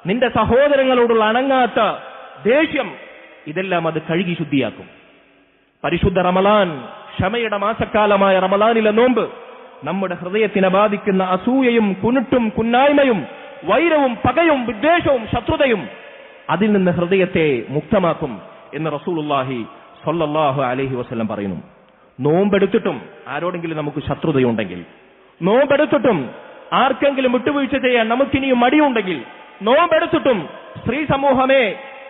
നിന്റെ സഹോദരങ്ങളോടുള്ള അണങ്ങാത്ത ദേഷ്യം, ഇതെല്ലാം അത് കഴുകി ശുദ്ധിയാക്കും. പരിശുദ്ധ റമളാൻ, ക്ഷമയുടെ മാസക്കാലമായ റമളാനിലെ നോമ്പ് നമ്മുടെ ഹൃദയത്തിനെ ബാധിക്കുന്ന അസൂയയും കുനുട്ടും കുന്നായ്മയും വൈരവും പകയും വിദ്വേഷവും ശത്രുതയും അതിൽ നിന്ന് ഹൃദയത്തെ മുക്തമാക്കും എന്ന് റസൂലുള്ളാഹി സ്വല്ലല്ലാഹു അലൈഹി വസല്ലം പറയുന്നു. നോമ്പെടുത്തിട്ടും ആരോടെങ്കിലും നമുക്ക് ശത്രുതയുണ്ടെങ്കിൽ, നോമ്പെടുത്തിട്ടും ആർക്കെങ്കിലും വിട്ടുവീഴ്ച ചെയ്യാൻ നമുക്കിനിയും മടിയുണ്ടെങ്കിൽ, നോമ്പെടുത്തിട്ടും സ്ത്രീ സമൂഹമേ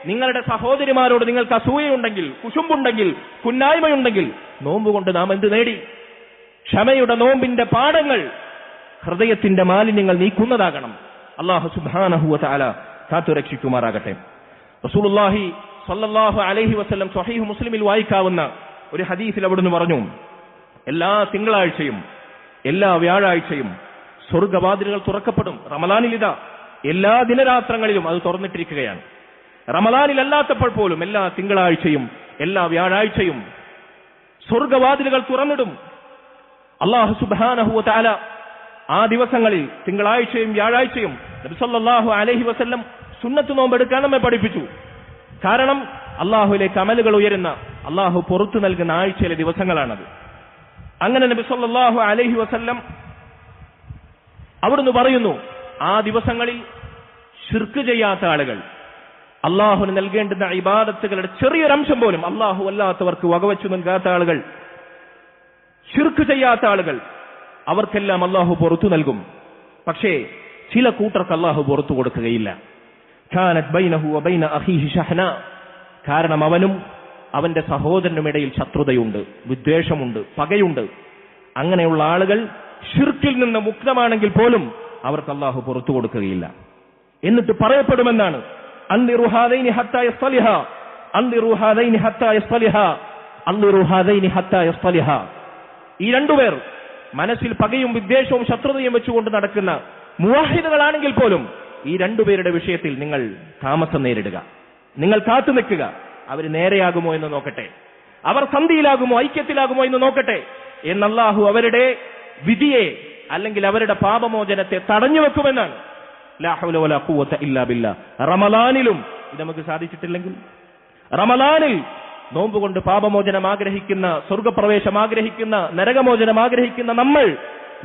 നിങ്ങളുടെ സഹോദരിമാരോട് നിങ്ങൾക്ക് അസൂയയുണ്ടെങ്കിൽ, കുശുമ്പുണ്ടെങ്കിൽ, കുന്നായ്മയുണ്ടെങ്കിൽ, നോമ്പ് കൊണ്ട് നാം എന്ത് നേടി? ക്ഷമയുടെ നോമ്പിന്റെ പാഠങ്ങൾ ഹൃദയത്തിന്റെ മാലിന്യങ്ങൾ നീക്കുന്നതാകണം. അല്ലാഹു സുബ്ഹാനഹു വ തആല കാത്തുരക്ഷിക്കുമാറാകട്ടെ. റസൂലുള്ളാഹി സ്വല്ലല്ലാഹു അലൈഹി വസല്ലം സ്വഹീഹ് മുസ്ലിമിൽ വായിക്കാവുന്ന ഒരു ഹദീസിൽ അവിടുന്ന് പറഞ്ഞു, എല്ലാ തിങ്കളാഴ്ചയും എല്ലാ വ്യാഴാഴ്ചയും സ്വർഗ്ഗവാതിലുകൾ തുറക്കപ്പെടും. റമളാനിൽ ഇതാ എല്ലാ ദിനരാത്രങ്ങളിലും അത് തുറന്നിട്ടിരിക്കുകയാണ്. റമളാനിലല്ലാത്തപ്പോൾ പോലും എല്ലാ തിങ്കളാഴ്ചയും എല്ലാ വ്യാഴാഴ്ചയും സ്വർഗ്ഗവാതിലുകൾ തുറന്നിടും. അല്ലാഹു സുബ്ഹാനഹു വ തആല ആ ദിവസങ്ങളിൽ തിങ്കളാഴ്ചയും വ്യാഴാഴ്ചയും നബി സല്ലല്ലാഹു അലൈഹി വസല്ലം സുന്നത്ത് നോമ്പെടുക്കാൻ നമ്മെ പഠിപ്പിച്ചു. കാരണം അല്ലാഹുവിലേക്ക് അമലുകൾ ഉയരുന്ന, അല്ലാഹു പുറത്തു നൽകുന്ന ആഴ്ചയിലെ ദിവസങ്ങളാണത്. അങ്ങനെ നബി സല്ലല്ലാഹു അലൈഹി വസല്ലം അവിടുന്ന് പറയുന്നു, ആ ദിവസങ്ങളിൽ ശിർക്ക് ചെയ്യാത്ത ആളുകൾ, അള്ളാഹുവിന് നൽകേണ്ടുന്ന ഇബാദത്തുകളുടെ ചെറിയൊരംശം പോലും അള്ളാഹു അല്ലാത്തവർക്ക് വകവച്ചു നൽകാത്ത ആളുകൾ, ശിർക്ക് ചെയ്യാത്ത ആളുകൾ, അവർക്കെല്ലാം അള്ളാഹു പുറത്തു നൽകും. പക്ഷേ ചില കൂട്ടർക്ക് അള്ളാഹു പുറത്തു കൊടുക്കുകയില്ല. കാനത് ബൈനഹു വബൈന അഖീഹി ഷഹ്ന, കാരണം അവനും അവന്റെ സഹോദരനുമിടയിൽ ശത്രുതയുണ്ട്, വിദ്വേഷമുണ്ട്, പകയുണ്ട്. അങ്ങനെയുള്ള ആളുകൾ ഷിർക്കിൽ നിന്ന് മുക്തമാണെങ്കിൽ പോലും അവർക്ക് അല്ലാഹു പുറത്തു കൊടുക്കുകയില്ല. എന്നിട്ട് പറയപ്പെടുമെന്നാണ് അൻദിറു ഹാദൈനി ഹത്താ യസ്തലിഹ, അൻദിറു ഹാദൈനി ഹത്താ യസ്തലിഹ, അൻദിറു ഹാദൈനി ഹത്താ യസ്തലിഹ. ഈ രണ്ടുപേർ മനസ്സിൽ പകയും വിദ്വേഷവും ശത്രുതയും വെച്ചുകൊണ്ട് നടക്കുന്ന മുവാഹിദുകളാണെങ്കിൽ പോലും ഈ രണ്ടുപേരുടെ വിഷയത്തിൽ നിങ്ങൾ താമസം നേരിടുക, നിങ്ങൾ കാത്തു നിൽക്കുക. അവർ നേരെയാകുമോ എന്ന് നോക്കട്ടെ, അവർ സന്ധിയിലാകുമോ ഐക്യത്തിലാകുമോ എന്ന് നോക്കട്ടെ എന്ന് അല്ലാഹു അവരുടെ വിധിയെ അല്ലെങ്കിൽ അവരുടെ പാപമോചനത്തെ തടഞ്ഞു വെക്കുമെന്നാണ്. ലാ ഹൗല വലാ ഖുവത ഇല്ലാ ബില്ലാ. റമളാനിലും ഇത് നമുക്ക് സാധിച്ചിട്ടില്ലെങ്കിൽ, റമളാനിൽ നോമ്പ് കൊണ്ട് പാപമോചനം ആഗ്രഹിക്കുന്ന, സ്വർഗപ്രവേശം ആഗ്രഹിക്കുന്ന, നരകമോചനം ആഗ്രഹിക്കുന്ന നമ്മൾ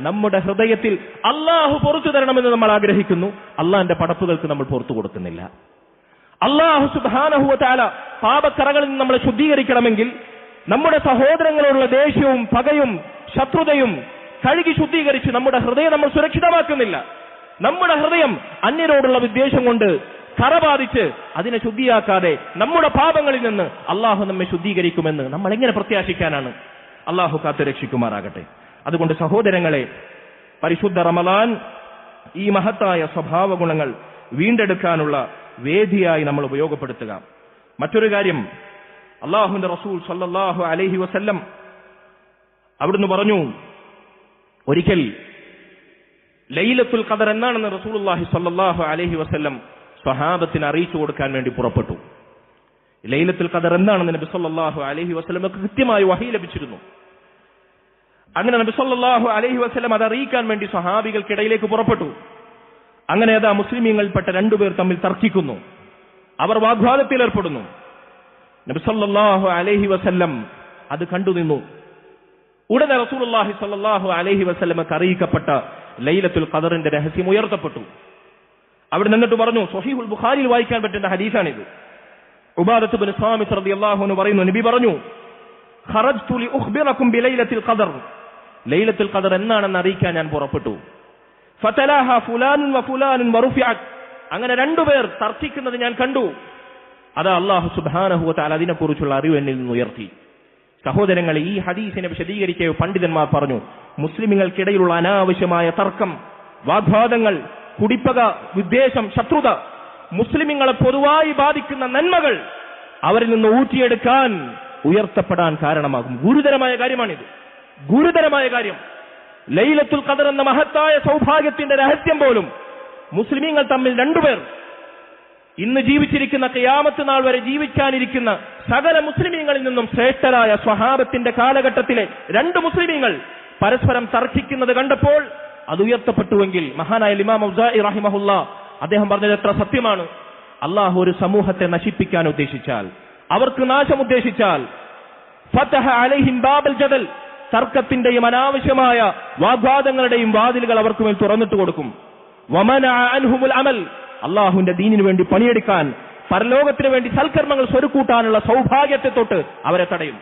നമ്മുടെ ഹൃദയത്തിൽ അല്ലാഹു പുറത്തു തരണമെന്ന് നമ്മൾ ആഗ്രഹിക്കുന്നു. അള്ളാന്റെ പടപ്പുകൾക്ക് നമ്മൾ പുറത്തു കൊടുക്കുന്നില്ല. അല്ലാഹു സുബ്ഹാനഹു വ തആല പാപക്കറകളിൽ നിന്ന് നമ്മളെ ശുദ്ധീകരിക്കണമെങ്കിൽ നമ്മുടെ സഹോദരങ്ങളോടുള്ള ദേഷ്യവും പകയും ശത്രുതയും കഴുകി ശുദ്ധീകരിച്ച് നമ്മുടെ ഹൃദയം നമ്മൾ സുരക്ഷിതമാക്കുന്നില്ല. നമ്മുടെ ഹൃദയം അന്യരോടുള്ള വിദ്വേഷം കൊണ്ട് കറ ബാധിച്ച് അതിനെ ശുദ്ധിയാക്കാതെ നമ്മുടെ പാപങ്ങളിൽ നിന്ന് അള്ളാഹു നമ്മെ ശുദ്ധീകരിക്കുമെന്ന് നമ്മൾ എങ്ങനെ പ്രത്യാശിക്കാനാണ്? അള്ളാഹു കാത്തു രക്ഷിക്കുമാറാകട്ടെ. അതുകൊണ്ട് സഹോദരങ്ങളെ, പരിശുദ്ധ റമളാൻ ഈ മഹത്തായ സ്വഭാവ ഗുണങ്ങൾ വീണ്ടെടുക്കാനുള്ള വേദിയായി നമ്മൾ ഉപയോഗപ്പെടുത്തുക. മറ്റൊരു കാര്യം, അല്ലാഹുവിന്റെ റസൂൽ സല്ലല്ലാഹു അലൈഹി വസല്ലം അവിടുന്ന് പറഞ്ഞു, ഒരിക്കൽ ലൈലത്തുൽ ഖദർ എന്നാണെന്ന് റസൂലുള്ളാഹി സ്വല്ലല്ലാഹു അലൈഹി വസല്ലം സ്വഹാബത്തിന് അറിയിച്ചു കൊടുക്കാൻ വേണ്ടി പുറപ്പെട്ടു. ലൈലത്തുൽ ഖദർ എന്താണെന്ന് നബി സല്ലല്ലാഹു അലൈഹി വസല്ലമക്ക് കൃത്യമായി വഹി ലഭിച്ചിരുന്നു. അങ്ങനെ നബി സല്ലല്ലാഹു അലൈഹി വസല്ലം അത് അറിയിക്കാൻ വേണ്ടി സ്വഹാബികൾക്കിടയിലേക്ക് പുറപ്പെട്ടു. അങ്ങനെ അതാ മുസ്ലിമീങ്ങളിൽപ്പെട്ട രണ്ടുപേർ തമ്മിൽ തർക്കിക്കുന്നു, അവർ വാഗ്വാദത്തിൽ ഏർപ്പെടുന്നു. നബി സല്ലല്ലാഹു അലൈഹി വസല്ലം അത് കണ്ടു നിന്നു. ഉടനെ റസൂലുള്ളാഹി സ്വല്ലല്ലാഹു അലൈഹി വസല്ലമക്ക് അറിയിക്കപ്പെട്ട ലൈലത്തുൽ ഖദറിന്റെ രഹസ്യം ഉയർത്തപ്പെട്ടു. അവിടെ നിന്നിട്ട് പറഞ്ഞു, സ്വഹീഹുൽ ബുഖാരിയിൽ വായിക്കാൻ പറ്റുന്ന ഹദീസാണിത്. ഉബാദത്ത് ഇബ്നു സാമിത്ത് റളിയല്ലാഹു അൻഹു പറയുന്നു, നബി പറഞ്ഞു, ഖറജ്തു ലി ഉഖ്ബിറകും ബിലൈലത്തിൽ ഖദർ, ലൈലത്തുൽ ഖദർ എന്നാണെന്ന് അറിയിക്കാൻ ഞാൻ പുറപ്പെട്ടു. ഫതലാഹ ഫുലാനുൻ വഫുലാനുൻ വറുഫിഅത്, അങ്ങനെ രണ്ടുപേർ തർക്കിക്കുന്നത് ഞാൻ കണ്ടു. അത് അല്ലാഹു സുബ്ഹാനഹു വ തആല അതിനെക്കുറിച്ചുള്ള അറിവ് എന്നിൽ നിന്ന് ഉയർത്തി. സഹോദരങ്ങളെ, ഈ ഹദീസിനെ വിശദീകരിക്കുക പണ്ഡിതന്മാർ പറഞ്ഞു, മുസ്ലിമുകൾക്കിടയിലുള്ള അനാവശ്യമായ തർക്കം, വാഗ്വാദങ്ങൾ, കുടിപ്പക, വിദ്വേഷം, ശത്രുത, മുസ്ലിമുകളെ പൊതുവായി ബാധിക്കുന്ന നന്മകൾ അവരിൽ നിന്ന് ഊറ്റിയെടുക്കാൻ, ഉയർത്തപ്പെടാൻ കാരണമാകും. ഗുരുതരമായ കാര്യമാണിത്, ഗുരുതരമായ കാര്യം. ലൈലത്തുൽ ഖദർ എന്ന മഹത്തായ സൗഭാഗ്യത്തിന്റെ രഹസ്യം പോലും മുസ്ലിമീങ്ങൾ തമ്മിൽ രണ്ടുപേർ, ഇന്ന് ജീവിച്ചിരിക്കുന്ന ഖിയാമത്ത് നാൾ വരെ ജീവിക്കാനിരിക്കുന്ന സകല മുസ്ലിമീങ്ങളിൽ നിന്നും ശ്രേഷ്ഠരായ സ്വഹാബത്തിന്റെ കാലഘട്ടത്തിലെ രണ്ട് മുസ്ലിമീങ്ങൾ പരസ്പരം തർക്കിക്കുന്നത് കണ്ടപ്പോൾ അത് ഉയർത്തപ്പെട്ടുവെങ്കിൽ, മഹാനായ ഇമാം ഔസാഇ റഹിമഹുല്ലാ അദ്ദേഹം പറഞ്ഞത് എത്ര സത്യമാണ്. അള്ളാഹു ഒരു സമൂഹത്തെ നശിപ്പിക്കാൻ ഉദ്ദേശിച്ചാൽ, അവർക്ക് നാശം ഉദ്ദേശിച്ചാൽ, ഫതഹ അലൈഹിം ബാബൽ ജദൽ, തർക്കത്തിന്റെയും അനാവശ്യമായ വാഗ്വാദങ്ങളുടെയും വാതിലുകൾ അവർക്ക് മേൽ തുറന്നിട്ട് കൊടുക്കും. വമനഅ അൻഹുൽ അമൽ, അള്ളാഹുവിന്റെ ദീനിനു വേണ്ടി പണിയെടുക്കാൻ, പരലോകത്തിന് വേണ്ടി സൽക്കർമ്മങ്ങൾ സ്വരുക്കൂട്ടാനുള്ള സൗഭാഗ്യത്തെ തൊട്ട് അവരെ തടയും.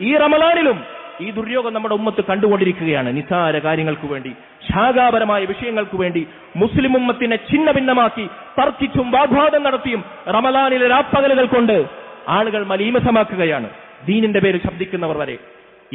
ഈ റമളാനിലും ഈ ദുര്യോഗം നമ്മുടെ ഉമ്മത്ത് കണ്ടുകൊണ്ടിരിക്കുകയാണ്. നിസാര കാര്യങ്ങൾക്ക് വേണ്ടി, ശാഖാപരമായ വിഷയങ്ങൾക്ക് വേണ്ടി മുസ്ലിം ഉമ്മത്തിനെ ഛിന്ന ഭിന്നമാക്കി തർക്കിച്ചും വാഗ്വാദം നടത്തിയും റമളാനിലെ രാപ്പകലുകൾ കൊണ്ട് ആളുകൾ മലീമസമാക്കുകയാണ്, ദീനിന്റെ പേര് ശബ്ദിക്കുന്നവർ വരെ.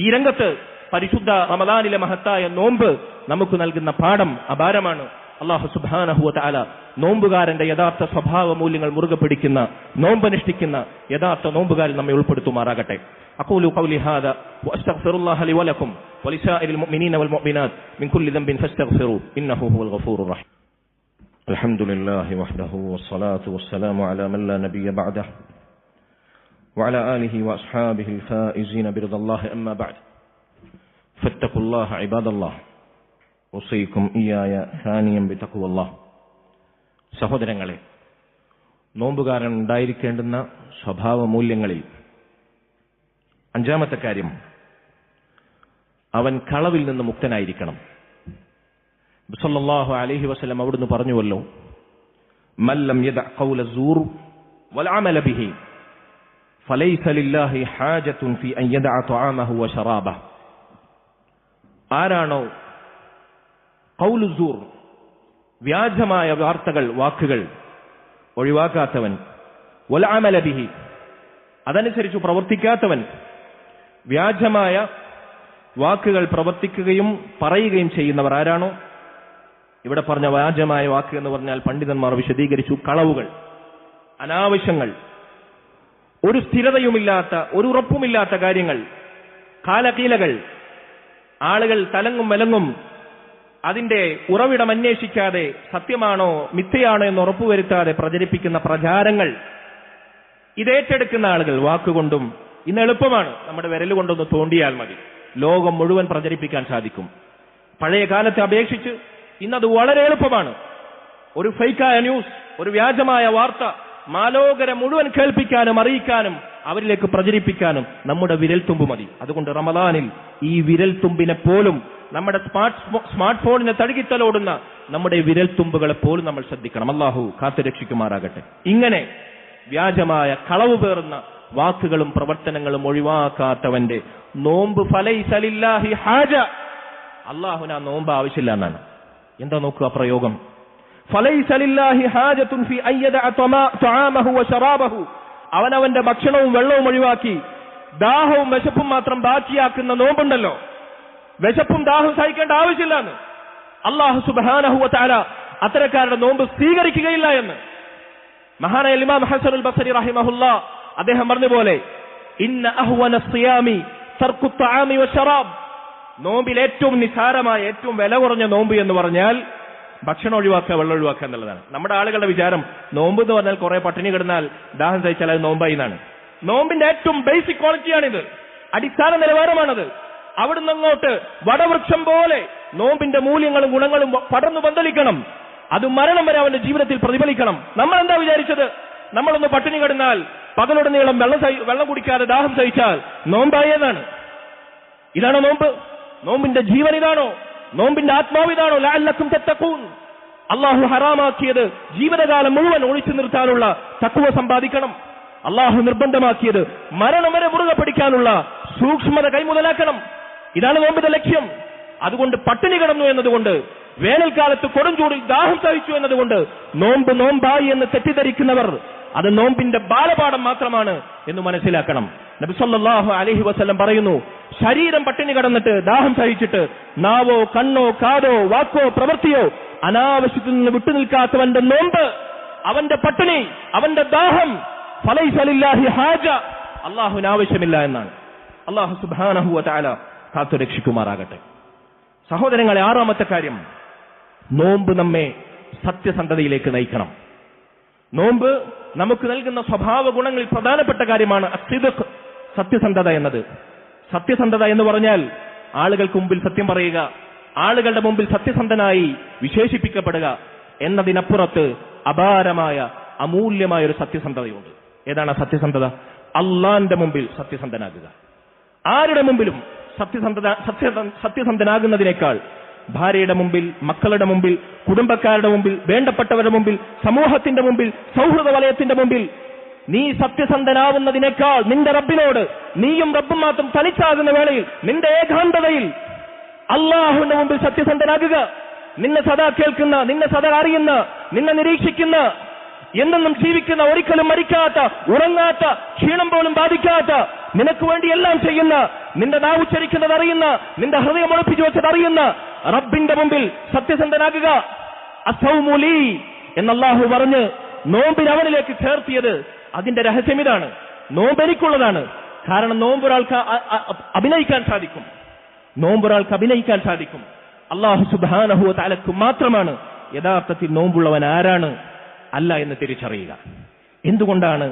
ഈ രംഗത്ത് പരിശുദ്ധ റമളാനിലെ മഹത്തായ നോമ്പ് നമുക്ക് നൽകുന്ന പാഠം അപാരമാണ്. അല്ലാഹു സുബ്ഹാനഹു വ തആല നോമ്പുകാരന്റെ യഥാർത്ഥ സ്വഭാവ മൂല്യങ്ങൾ മുറുകെ പിടിക്കുന്ന, നോമ്പനുഷ്ഠിക്കുന്ന യഥാർത്ഥ നോമ്പുകാരിൽ നമ്മെ ഉൾപ്പെടുത്തുമാറാകട്ടെ. അഖൂലു ഖൗലി ഹാദാ വഅസ്തഗ്ഫിറുല്ലാഹ ലി വലക്കും വലിസാഇരിൽ മുഅ്മിനീന വൽ മുഅ്മിനാത്ത് മിൻ കുല്ലി ദംബിൻ ഫസ്തഗ്ഫിറൂ ഇന്നഹു ഹുവൽ ഗഫൂറുർ റഹീം. അൽഹംദുലില്ലാഹി വഹ്ദഹു വസ്സലാത്തു വസ്സലാമു അലാ മൻ ലാ നബിയ്യ ബഅദഹു വഅലാ ആലിഹി വഅസ്ഹാബിഹിൽ ഫായിസീന ബിറിദല്ലാഹി അമ്മാ ബഅദ്. ഫത്തഖുല്ലാഹ ഇബാദല്ലാഹ് ഉസീകും ഇയായ സാനിയം ബിതഖ്വല്ലാഹ്. സഹോദരങ്ങളെ, നോമ്പുകാരൻ ഉണ്ടായിരിക്കേണ്ടുന്ന സ്വഭാവ മൂല്യങ്ങളിൽ അഞ്ചാമത്തെ കാര്യം, അവൻ കളവിൽ നിന്ന് മുക്തനായിരിക്കണം. സല്ലല്ലാഹു അലൈഹി വസല്ലം അവിടുന്ന് പറഞ്ഞുവല്ലോ, മല്ലം യദഅ ഖൗല സൂർ വൽ അമല ബിഹി ഫലൈസ ലില്ലാഹി ഹാജത്തുൻ ഫി അൻ യദഅ തആമഹു വ ശറാബഹു. ആരാണോ ഖൗലു സൂർ, വ്യാജമായ വാർത്തകൾ, വാക്കുകൾ ഒഴിവാക്കാത്തവൻ, വൽ അമല ബിഹി, അതനുസരിച്ച് പ്രവർത്തിക്കാത്തവൻ, വ്യാജമായ വാക്കുകൾ പ്രവർത്തിക്കുകയും പറയുകയും ചെയ്യുന്നവർ ആരാണോ, ഇവിടെ പറഞ്ഞ വ്യാജമായ വാക്ക് എന്ന് പറഞ്ഞാൽ പണ്ഡിതന്മാർ വിശദീകരിച്ചു, കളവുകൾ, അനാവശ്യങ്ങൾ, ഒരു സ്ഥിരതയുമില്ലാത്ത, ഒരു ഉറപ്പുമില്ലാത്ത കാര്യങ്ങൾ, കാലകീലകൾ, ആളുകൾ തലങ്ങും വിലങ്ങും അതിന്റെ ഉറവിടം അന്വേഷിക്കാതെ സത്യമാണോ മിഥ്യയാണോ എന്ന് ഉറപ്പുവരുത്താതെ പ്രചരിപ്പിക്കുന്ന പ്രചാരങ്ങൾ, ഇതേറ്റെടുക്കുന്ന ആളുകൾ വാക്കുകൊണ്ടും, ഇന്ന് എളുപ്പമാണ്, നമ്മുടെ വിരലുകൊണ്ടൊന്ന് തോണ്ടിയാൽ മതി, ലോകം മുഴുവൻ പ്രചരിപ്പിക്കാൻ സാധിക്കും. പഴയ കാലത്തെ അപേക്ഷിച്ച് ഇന്നത് വളരെ എളുപ്പമാണ്. ഒരു ഫേക്കായ ന്യൂസ്, ഒരു വ്യാജമായ വാർത്ത മാലോകരെ മുഴുവൻ കേൾപ്പിക്കാനും അറിയിക്കാനും അവരിലേക്ക് പ്രചരിപ്പിക്കാനും നമ്മുടെ വിരൽത്തുമ്പ് മതി. അതുകൊണ്ട് റമദാനിൽ ഈ വിരൽത്തുമ്പിനെ പോലും, നമ്മുടെ സ്മാർട്ട് ഫോണിനെ തഴുകിത്തലോടുന്ന നമ്മുടെ വിരൽത്തുമ്പുകളെ പോലും നമ്മൾ ശ്രദ്ധിക്കണം. അല്ലാഹു കാത്തുരക്ഷിക്കുമാറാകട്ടെ. ഇങ്ങനെ വ്യാജമായ കളവ് പേറുന്ന വാക്കുകളും പ്രവർത്തനങ്ങളും ഒഴിവാക്കാത്തവന്റെ നോമ്പ് ഫലൈസ ലില്ലാഹി ഹാജ, അല്ലാഹുവിന് ആ നോമ്പ് ആവശ്യമില്ല എന്നാണ്. എന്താ നോക്കുക പ്രയോഗം, ഫലൈസ ലില്ലാഹി ഹാജത്തുൻ ഫി അയ്യദഅ തആമഹു വശറാബഹു, അവനവന്റെ ഭക്ഷണവും വെള്ളവും ഒഴിവാക്കി ദാഹവും വിശപ്പും മാത്രം ബാക്കിയാക്കുന്ന നോമ്പുണ്ടല്ലോ, വിശപ്പും ദാഹവും സഹിക്കേണ്ട ആവശ്യമില്ലാന്ന് അല്ലാഹു സുബ്ഹാനഹു വ തആല അത്തരക്കാരുടെ നോമ്പ് സ്വീകരിക്കുകയില്ല എന്ന് മഹാനായ ഇമാം ഹസനുൽ ബസരി റഹിമഹുല്ലാഹ് അദ്ദേഹം പറഞ്ഞതുപോലെ, ഇന്ന അഹ്വന സിയാമി തർക്കു തആമി വശറാബ്, നോമ്പിൽ ഏറ്റവും നിസാരമായ, ഏറ്റവും വില കുറഞ്ഞ നോമ്പ് എന്ന് പറഞ്ഞാൽ ഭക്ഷണം ഒഴിവാക്കുക, വെള്ളം ഒഴിവാക്കുക എന്നുള്ളതാണ്. നമ്മുടെ ആളുകളുടെ വിചാരം നോമ്പ് എന്ന് പറഞ്ഞാൽ കുറെ പട്ടിണി കിടന്നാൽ ദാഹം സഹിച്ചാൽ അത് നോമ്പായി എന്നാണ്. നോമ്പിന്റെ ഏറ്റവും ബേസിക് ക്വാളിറ്റിയാണിത്, അടിസ്ഥാന നിലവാരമാണത്. അവിടുന്ന് അങ്ങോട്ട് വടവൃക്ഷം പോലെ നോമ്പിന്റെ മൂല്യങ്ങളും ഗുണങ്ങളും പടർന്നു പന്തലിക്കണം. അത് മരണം വരെ അവന്റെ ജീവിതത്തിൽ പ്രതിഫലിക്കണം. നമ്മൾ എന്താ വിചാരിച്ചത്, നമ്മളൊന്ന് പട്ടിണി കിടന്നാൽ പകലുടനീളം വെള്ളം കുടിക്കാതെ ദാഹം സഹിച്ചാൽ നോമ്പായെന്നാണ്. ഇതാണോ നോമ്പ്? നോമ്പിന്റെ ജീവൻ ഇതാണോ? നോമ്പിന്റെ ആത്മാവ് ഇതാണോ? ലഅല്ലക്കും തത്തഖൂൻ, അള്ളാഹു ഹറാമാക്കിയത് ജീവിതകാലം മുഴുവൻ ഒഴിച്ചു നിർത്താനുള്ള തഖ്വ സമ്പാദിക്കണം. അള്ളാഹു നിർബന്ധമാക്കിയത് മരണം വരെ മുറുകെ പിടിക്കാനുള്ള സൂക്ഷ്മത കൈമുതലാക്കണം. ഇതാണ് നോമ്പിന്റെ ലക്ഷ്യം. അതുകൊണ്ട് പട്ടിണി കിടന്നു എന്നതുകൊണ്ട്, വേനൽക്കാലത്ത് കൊടുംചൂടിൽ ദാഹം സഹിച്ചു എന്നതുകൊണ്ട് നോമ്പ് നോമ്പായി എന്ന് തെറ്റിദ്ധരിക്കുന്നവർ അത് നോമ്പിന്റെ ബാലപാഠം മാത്രമാണ് എന്ന് മനസ്സിലാക്കണം. നബി സല്ലല്ലാഹു അലൈഹി വസല്ലം പറയുന്നു, ശരീരം പട്ടിണി കിടന്നിട്ട് ദാഹം സഹിച്ചിട്ട് നാവോ കണ്ണോ കാതോ വാക്കോ പ്രവൃത്തിയോ അനാവശ്യത്തിൽ നിന്ന് വിട്ടുനിൽക്കാത്തവന്റെ നോമ്പ്, അവന്റെ പട്ടിണി, അവന്റെ ദാഹം ഫലൈസ ലില്ലാഹി ഹാജ, അല്ലാഹുവിന് ആവശ്യമില്ല എന്നാണ്. അല്ലാഹു സുബ്ഹാനഹു വ തആല കാത്തുരക്ഷിക്കുമാറാകട്ടെ. സഹോദരങ്ങളെ, ആറാമത്തെ കാര്യം, നോമ്പ് നമ്മെ സത്യസന്ധതയിലേക്ക് നയിക്കണം. നോമ്പ് നമുക്ക് നൽകുന്ന സ്വഭാവ ഗുണങ്ങളിൽ പ്രധാനപ്പെട്ട കാര്യമാണ് അസ്ദിഖ്, സത്യസന്ധത എന്നത്. സത്യസന്ധത എന്ന് പറഞ്ഞാൽ ആളുകൾക്ക് മുമ്പിൽ സത്യം പറയുക, ആളുകളുടെ മുമ്പിൽ സത്യസന്ധനായി വിശേഷിപ്പിക്കപ്പെടുക എന്നതിനപ്പുറത്ത് അപാരമായ അമൂല്യമായ ഒരു സത്യസന്ധതയുണ്ട്. ഏതാണ് സത്യസന്ധത? അള്ളാന്റെ മുമ്പിൽ സത്യസന്ധനാകുക. ആരുടെ മുമ്പിലും സത്യസന്ധനാകുന്നതിനേക്കാൾ ഭാര്യയുടെ മുമ്പിൽ, മക്കളുടെ മുമ്പിൽ, കുടുംബക്കാരുടെ മുമ്പിൽ, വേണ്ടപ്പെട്ടവരുടെ മുമ്പിൽ, സമൂഹത്തിന്റെ മുമ്പിൽ, സൗഹൃദ വലയത്തിന്റെ മുമ്പിൽ നീ സത്യസന്ധനാവുന്നതിനേക്കാൾ നിന്റെ റബ്ബിനോട് നീയും റബ്ബും മാത്രം തനിച്ചാകുന്ന വേളയിൽ, നിന്റെ ഏകാന്തതയിൽ അള്ളാഹുവിന്റെ മുമ്പിൽ സത്യസന്ധനാകുക. നിന്നെ സദാ കേൾക്കുന്ന, നിന്നെ സദാ അറിയുന്ന, നിന്നെ നിരീക്ഷിക്കുന്ന, എന്നെന്നും ജീവിക്കുന്ന, ഒരിക്കലും മരിക്കാത്ത, ഉറങ്ങാത്ത, ക്ഷീണം പോലും ബാധിക്കാത്ത, നിനക്ക് വേണ്ടി എല്ലാം ചെയ്യുന്ന, നിന്റെ നാവുച്ചരിക്കുന്നത് അറിയുന്ന, നിന്റെ ഹൃദയം ഒളിപ്പിച്ചു വെച്ചത് അറിയുന്ന റബ്ബിന്റെ മുമ്പിൽ സത്യസന്ധനാകുക. അസ്സൗമു ലീ എന്ന് അല്ലാഹു പറഞ്ഞ് നോമ്പിന് അവനിലേക്ക് ചേർത്തിയത് അതിന്റെ രഹസ്യം ഇതാണ്. നോമ്പ് എനിക്കുള്ളതാണ്. കാരണം നോമ്പൊരാൾക്ക് അഭിനയിക്കാൻ സാധിക്കും, നോമ്പൊരാൾക്ക് അഭിനയിക്കാൻ സാധിക്കും. അല്ലാഹു സുബ്ഹാനഹു വ തആലക്ക് മാത്രമാണ് യഥാർത്ഥത്തിൽ നോമ്പുള്ളവൻ ആരാണ്, അല്ല എന്ന് തിരിച്ചറിയുക. എന്തുകൊണ്ടാണ്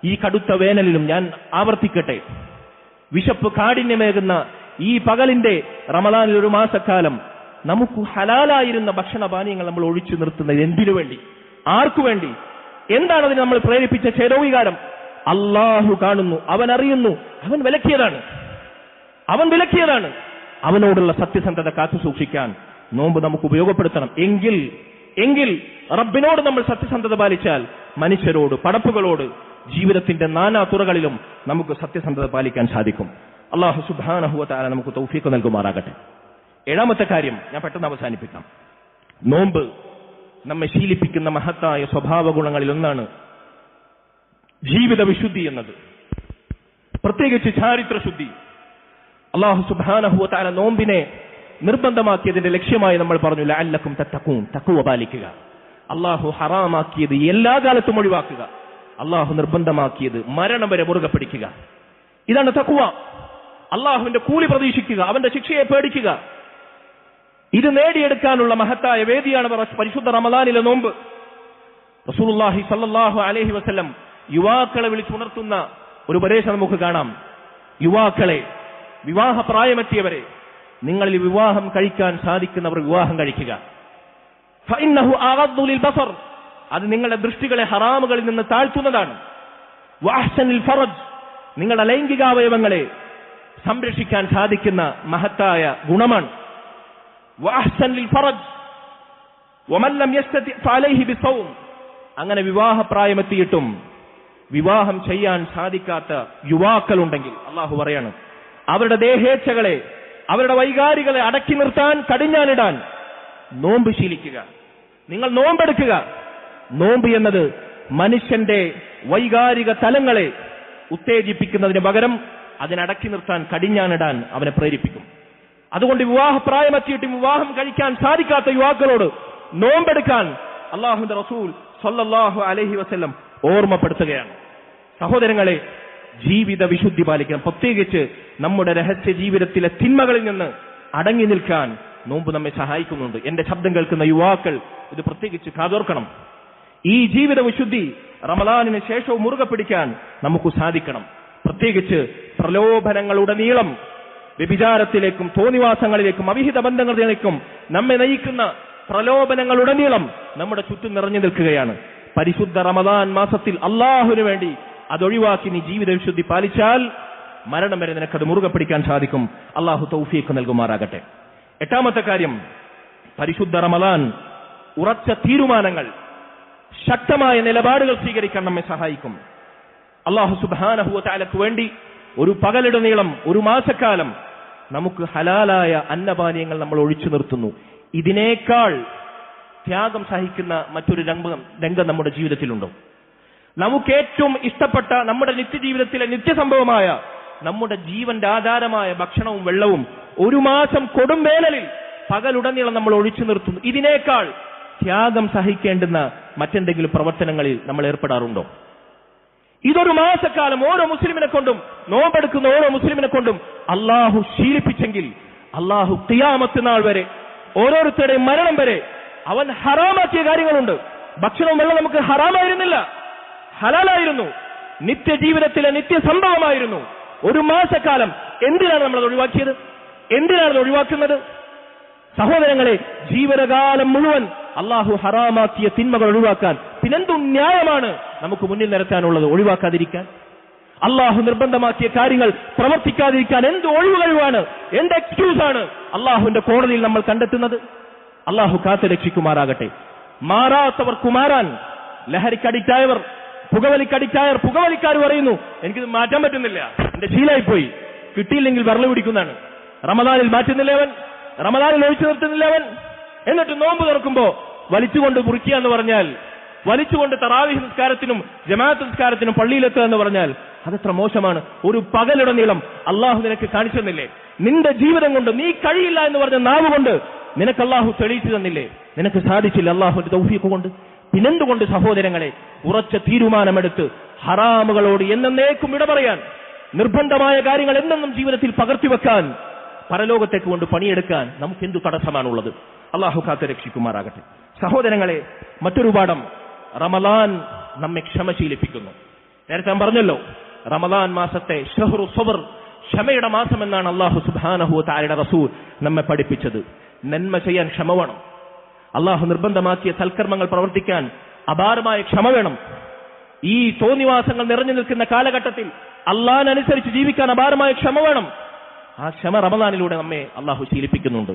ഈ കടുത്ത വേനലിലും, ഞാൻ ആവർത്തിക്കട്ടെ, വിശപ്പ് കാഠിന്യമേകുന്ന ഈ പകലിന്റെ റമദാനിൽ ഒരു മാസക്കാലം നമുക്ക് ഹലാലായിരുന്ന ഭക്ഷണപാനീയങ്ങൾ നമ്മൾ ഒഴിച്ചു നിർത്തുന്നത് എന്തിനു വേണ്ടി, ആർക്കു വേണ്ടി, എന്താണ് അതിന് നമ്മൾ പ്രേരിപ്പിച്ച ചേതോവികാരം? അള്ളാഹു കാണുന്നു, അവൻ അറിയുന്നു, അവൻ വിലക്കിയതാണ്. അവനോടുള്ള സത്യസന്ധത കാത്തു സൂക്ഷിക്കാൻ നോമ്പ് നമുക്ക് ഉപയോഗപ്പെടുത്തണം. എങ്കിൽ റബ്ബിനോട് നമ്മൾ സത്യസന്ധത പാലിച്ചാൽ മനുഷ്യരോട്, പടപ്പുകളോട്, ജീവിതത്തിന്റെ നാനാ തുറകളിലും നമുക്ക് സത്യസന്ധത പാലിക്കാൻ സാധിക്കും. അല്ലാഹു സുബ്ഹാനഹു വ തആല നമുക്ക് തൗഫീഖ് നൽകുമാറാകട്ടെ. ഏഴാമത്തെ കാര്യം ഞാൻ പെട്ടെന്ന് അവസാനിപ്പിക്കാം. നോമ്പ് നമ്മെ ശീലിപ്പിക്കുന്ന മഹത്തായ സ്വഭാവ ഗുണങ്ങളിൽ ഒന്നാണ് ജീവിത വിശുദ്ധി എന്നത്, പ്രത്യേകിച്ച് ചാരിത്രശുദ്ധി. അല്ലാഹു സുബ്ഹാനഹു വ തആല നോമ്പിനെ നിർബന്ധമാക്കിയതിന്റെ ലക്ഷ്യമായി നമ്മൾ പറഞ്ഞു ലഅല്ലക്കും തത്തഖൂൻ, തഖ്വ പാലിക്കുക. അല്ലാഹു ഹറാമാക്കിയത് എല്ലാ കാലത്തും ഒഴിവാക്കുക, അല്ലാഹു നിർബന്ധമാക്കിയത് മരണം വരെ മുറുകെ പിടിക്കുക. ഇതാണ് തഖ്വ. അല്ലാഹുവിന്റെ കൂലി പ്രതീക്ഷിക്കുക, അവന്റെ ശിക്ഷയെ പേടിക്കുക. ഇത് നേടിയെടുക്കാനുള്ള മഹത്തായ വേദിയാണ് പരിശുദ്ധ റമദാനിലെ നോമ്പ്. റസൂലുള്ളാഹി സ്വല്ലല്ലാഹു അലൈഹി വസല്ലം യുവാക്കളെ വിളിച്ചുണർത്തുന്ന ഒരു ഉപദേശം നമുക്ക് കാണാം. യുവാക്കളെ, വിവാഹപ്രായമെത്തിയവരെ, നിങ്ങളിൽ വിവാഹം കഴിക്കാൻ സാധിക്കുന്നവർ വിവാഹം കഴിക്കുക. ഫഇന്നഹു അഗദ്ദു ലിൽബസർ, അത് നിങ്ങളുടെ ദൃഷ്ടികളെ ഹറാമുകളിൽ നിന്ന് താഴ്ത്തുന്നതാണ്. വഅഹ്സനുൽ ഫറജ്, നിങ്ങളുടെ ലൈംഗികാവയവങ്ങളെ സംരക്ഷിക്കാൻ സാധിക്കുന്ന മഹത്തായ ഗുണമാണ്. വഅഹ്സനുൽ ഫറജ് വമൻ ലം യസ്തതി ഫഅലൈഹി ബിസൗം, അങ്ങനെ വിവാഹപ്രായമെത്തിയിട്ടും വിവാഹം ചെയ്യാൻ സാധിക്കാത്ത യുവാക്കളുണ്ടെങ്കിൽ അല്ലാഹു പറയാണ്, അവരുടെ ദേഹേച്ഛകളെ, അവരുടെ വൈകാരികളെ അടക്കി നിർത്താൻ, കടിഞ്ഞാനിടാൻ നോമ്പ് ശീലിക്കുക. നിങ്ങൾ നോമ്പെടുക്കുക. നോമ്പ് എന്നത് മനുഷ്യന്റെ വൈകാരിക തലങ്ങളെ ഉത്തേജിപ്പിക്കുന്നതിന് പകരം അതിനടക്കി നിർത്താൻ, കടിഞ്ഞാനിടാൻ അവനെ പ്രേരിപ്പിക്കും. അതുകൊണ്ട് വിവാഹപ്രായമെത്തിയിട്ടും വിവാഹം കഴിക്കാൻ സാധിക്കാത്ത യുവാക്കളോട് നോമ്പെടുക്കാൻ അല്ലാഹുവിന്റെ റസൂൽ സ്വല്ലല്ലാഹു അലൈഹി വസല്ലം ഓർമ്മപ്പെടുത്തുകയാണ്. സഹോദരങ്ങളെ, ജീവിത വിശുദ്ധി പാലിക്കണം. പ്രത്യേകിച്ച് നമ്മുടെ രഹസ്യ ജീവിതത്തിലെ തിന്മകളിൽ നിന്ന് അടങ്ങി നിൽക്കാൻ നോമ്പ് നമ്മെ സഹായിക്കുന്നുണ്ട്. എന്റെ ശബ്ദം കേൾക്കുന്ന യുവാക്കൾ ഇത് പ്രത്യേകിച്ച് കാതോർക്കണം. ഈ ജീവിത വിശുദ്ധി റമദാനിന് ശേഷവും മുറുകെ പിടിക്കാൻ നമുക്ക് സാധിക്കണം. പ്രത്യേകിച്ച് പ്രലോഭനങ്ങളുടനീളം വ്യഭിചാരത്തിലേക്കും തോന്നിവാസങ്ങളിലേക്കും അവിഹിത ബന്ധങ്ങളിലേക്കും നമ്മെ നയിക്കുന്ന പ്രലോഭനങ്ങളുടനീളം നമ്മുടെ ചുറ്റും നിറഞ്ഞു നിൽക്കുകയാണ്. പരിശുദ്ധ റമദാൻ മാസത്തിൽ അല്ലാഹുവിന് വേണ്ടി അതൊഴിവാക്കി നീ ജീവിത വിശുദ്ധി പാലിച്ചാൽ മരണം വരെ നിനക്കത് മുറുകെ പിടിക്കാൻ സാധിക്കും. അല്ലാഹു തൗഫീഖ് നൽകുമാറാകട്ടെ. എട്ടാമത്തെ കാര്യം, പരിശുദ്ധ റമദാൻ ഉറച്ച തീരുമാനങ്ങൾ, ശക്തമായ നിലപാടുകൾ സ്വീകരിക്കാൻ നമ്മെ സഹായിക്കും. അല്ലാഹു സുബ്ഹാനഹു വ തആലക്ക് വേണ്ടി ഒരു പകലിടനീളം, ഒരു മാസക്കാലം നമുക്ക് ഹലാലായ അന്നപാനീയങ്ങൾ നമ്മൾ ഒഴിച്ചു നിർത്തുന്നു. ഇതിനേക്കാൾ ത്യാഗം സഹിക്കുന്ന മറ്റൊരു രംഗം നമ്മുടെ ജീവിതത്തിലുണ്ടോ? നമുക്ക് ഏറ്റവും ഇഷ്ടപ്പെട്ട നമ്മുടെ നിത്യജീവിതത്തിലെ നിത്യസംഭവമായ നമ്മുടെ ജീവന്റെ ആധാരമായ ഭക്ഷണവും വെള്ളവും ഒരു മാസം കൊടും വേനലിൽ പകലുടനീളം നമ്മൾ ഒഴിച്ചു നിർത്തുന്നു. ഇതിനേക്കാൾ ത്യാഗം സഹിക്കേണ്ടുന്ന മറ്റെന്തെങ്കിലും പ്രവർത്തനങ്ങളിൽ നമ്മൾ ഏർപ്പെടാറുണ്ടോ? ഇതൊരു മാസക്കാലം ഓരോ മുസ്ലിമിനെ കൊണ്ടും, നോമ്പെടുക്കുന്ന ഓരോ മുസ്ലിമിനെ കൊണ്ടും അള്ളാഹു ശീലിപ്പിച്ചെങ്കിൽ അള്ളാഹു ഖിയാമത്ത് നാൾ വരെ, ഓരോരുത്തരുടെയും മരണം വരെ അവൻ ഹറാമാക്കിയ കാര്യങ്ങളുണ്ട്. ഭക്ഷണവും വെള്ളം നമുക്ക് ഹറാമായിരുന്നില്ല, ഹലാലായിരുന്നു, നിത്യജീവിതത്തിലെ നിത്യസംഭവമായിരുന്നു. ഒരു മാസക്കാലം എന്തിനാണ് നമ്മളത് ഒഴിവാക്കിയത്? എന്തിനാണ് ഒഴിവാക്കുന്നത്? സഹോദരങ്ങളെ, ജീവിതകാലം മുഴുവൻ അള്ളാഹു ഹറാമാക്കിയ തിന്മകൾ ഒഴിവാക്കാൻ പിന്നെന്തു ന്യായമാണ് നമുക്ക് മുന്നിൽ നിരത്താനുള്ളത്? ഒഴിവാക്കാതിരിക്കാൻ, അള്ളാഹു നിർബന്ധമാക്കിയ കാര്യങ്ങൾ പ്രവർത്തിക്കാതിരിക്കാൻ എന്ത് ഒഴിവ് കഴിവാണ്, എന്ത് എക്സ്ക്യൂസാണ് അള്ളാഹുവിന്റെ കോടതിയിൽ നമ്മൾ കണ്ടെത്തുന്നത്? അള്ളാഹു കാത്തു രക്ഷിക്കുമാറാകട്ടെ. മാറാത്തവർക്ക് മാറാൻ, ലഹരിക്കടിക്റ്റായവർ, പുകവലിക്കടിക്റ്റായവർ, പുകവലിക്കാർ പറയുന്നു എനിക്കിത് മാറ്റാൻ പറ്റുന്നില്ല, എന്റെ ശീലമായിപ്പോയി, കിട്ടിയില്ലെങ്കിൽ വിരള് പിടിക്കുന്നതാണ്. റമദാനിൽ മാറ്റുന്നില്ല അവൻ, റമദാനിൽ ഒഴിച്ചു നിർത്തുന്നില്ല അവൻ. എന്നിട്ട് നോമ്പ് തുറക്കുമ്പോ വലിച്ചുകൊണ്ട് മുറിക്കുക എന്ന് പറഞ്ഞാൽ, വലിച്ചുകൊണ്ട് തറാവീഹ് നിസ്കാരത്തിനും ജമാഅത്ത് നിസ്കാരത്തിനും പള്ളിയിലെത്തുക എന്ന് പറഞ്ഞാൽ അതെത്ര മോശമാണ്. ഒരു പകലുടനീളം അള്ളാഹു നിനക്ക് കാണിച്ചു തന്നില്ലേ? നിന്റെ ജീവിതം കൊണ്ട് നീ കഴിയില്ല എന്ന് പറഞ്ഞ നാവ് കൊണ്ട് നിനക്ക് അള്ളാഹു തെളിയിച്ചു തന്നില്ലേ? നിനക്ക് സാധിച്ചില്ല അള്ളാഹുവിന്റെ തൗഫീഖ് കൊണ്ട്. പിന്നെന്തുകൊണ്ട് സഹോദരങ്ങളെ ഉറച്ച തീരുമാനമെടുത്ത് ഹറാമുകളോട് എന്നേക്കും വിട പറയാൻ, നിർബന്ധമായ കാര്യങ്ങൾ എന്നെന്നും ജീവിതത്തിൽ പകർത്തിവെക്കാൻ, പരലോകത്തേക്ക് കൊണ്ട് പണിയെടുക്കാൻ നമുക്ക് എന്തു തടസ്സമാണുള്ളത്? അള്ളാഹു കാത്ത് രക്ഷിക്കുമാറാകട്ടെ. സഹോദരങ്ങളെ, മറ്റൊരു പാഠം, റമദാൻ നമ്മെ ക്ഷമശീലിപ്പിക്കുന്നു. നേരത്തെ ഞാൻ പറഞ്ഞല്ലോ, റമദാൻ മാസത്തെ ഷഹ്റു സബർ, ക്ഷമയുടെ മാസം എന്നാണ് അള്ളാഹു സുബ്ഹാനഹു വ തആലയുടെ റസൂൽ നമ്മെ പഠിപ്പിച്ചത്. നന്മ ചെയ്യാൻ ക്ഷമ വേണം. അള്ളാഹു നിർബന്ധമാക്കിയ സൽക്കർമ്മങ്ങൾ പ്രവർത്തിക്കാൻ അപാരമായ ക്ഷമ വേണം. ഈ തോന്നിവാസങ്ങൾ നിറഞ്ഞു നിൽക്കുന്ന കാലഘട്ടത്തിൽ അള്ളാഹിനനുസരിച്ച് ജീവിക്കാൻ അപാരമായ ക്ഷമ വേണം. ആ ക്ഷമ റമദാനിലൂടെ നമ്മെ അള്ളാഹു ശീലിപ്പിക്കുന്നുണ്ട്.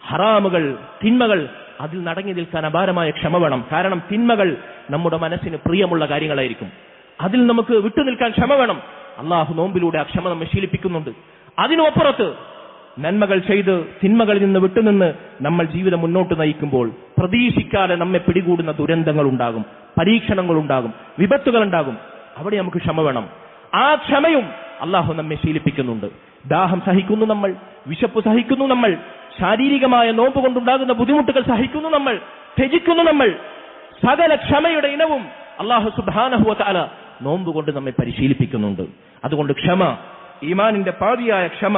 ഹറാമുകൾ, തിന്മകൾ, അതിൽ നടങ്ങി നിൽക്കാൻ അപാരമായ ക്ഷമ വേണം. കാരണം തിന്മകൾ നമ്മുടെ മനസ്സിന് പ്രിയമുള്ള കാര്യങ്ങളായിരിക്കും. അതിൽ നമുക്ക് വിട്ടുനിൽക്കാൻ ക്ഷമ വേണം. അള്ളാഹു നോമ്പിലൂടെ ആ ക്ഷമ നമ്മെ ശീലിപ്പിക്കുന്നുണ്ട്. അതിനപ്പുറത്ത് നന്മകൾ ചെയ്ത് തിന്മകളിൽ നിന്ന് വിട്ടുനിന്ന് നമ്മൾ ജീവിതം മുന്നോട്ട് നയിക്കുമ്പോൾ പ്രതീക്ഷിക്കാതെ നമ്മെ പിടികൂടുന്ന ദുരന്തങ്ങൾ ഉണ്ടാകും, പരീക്ഷണങ്ങൾ ഉണ്ടാകും, വിപത്തുകൾ ഉണ്ടാകും. അവിടെ നമുക്ക് ക്ഷമ വേണം. ആ ക്ഷമയും അള്ളാഹു നമ്മെ ശീലിപ്പിക്കുന്നുണ്ട്. ദാഹം സഹിക്കുന്നു നമ്മൾ, വിശപ്പ് സഹിക്കുന്നു നമ്മൾ, ശാരീരികമായ നോമ്പ് കൊണ്ടുണ്ടാകുന്ന ബുദ്ധിമുട്ടുകൾ സഹിക്കുന്നു നമ്മൾ, ത്യജിക്കുന്നു നമ്മൾ. സകല ക്ഷമയുടെ ഇനവും അല്ലാഹു സുബ്ഹാനഹു വ തആല നോമ്പ് കൊണ്ട് നമ്മെ പരിശീലിപ്പിക്കുന്നുണ്ട്. അതുകൊണ്ട് ക്ഷമ, ഈമാനിന്റെ പാതിയായ ക്ഷമ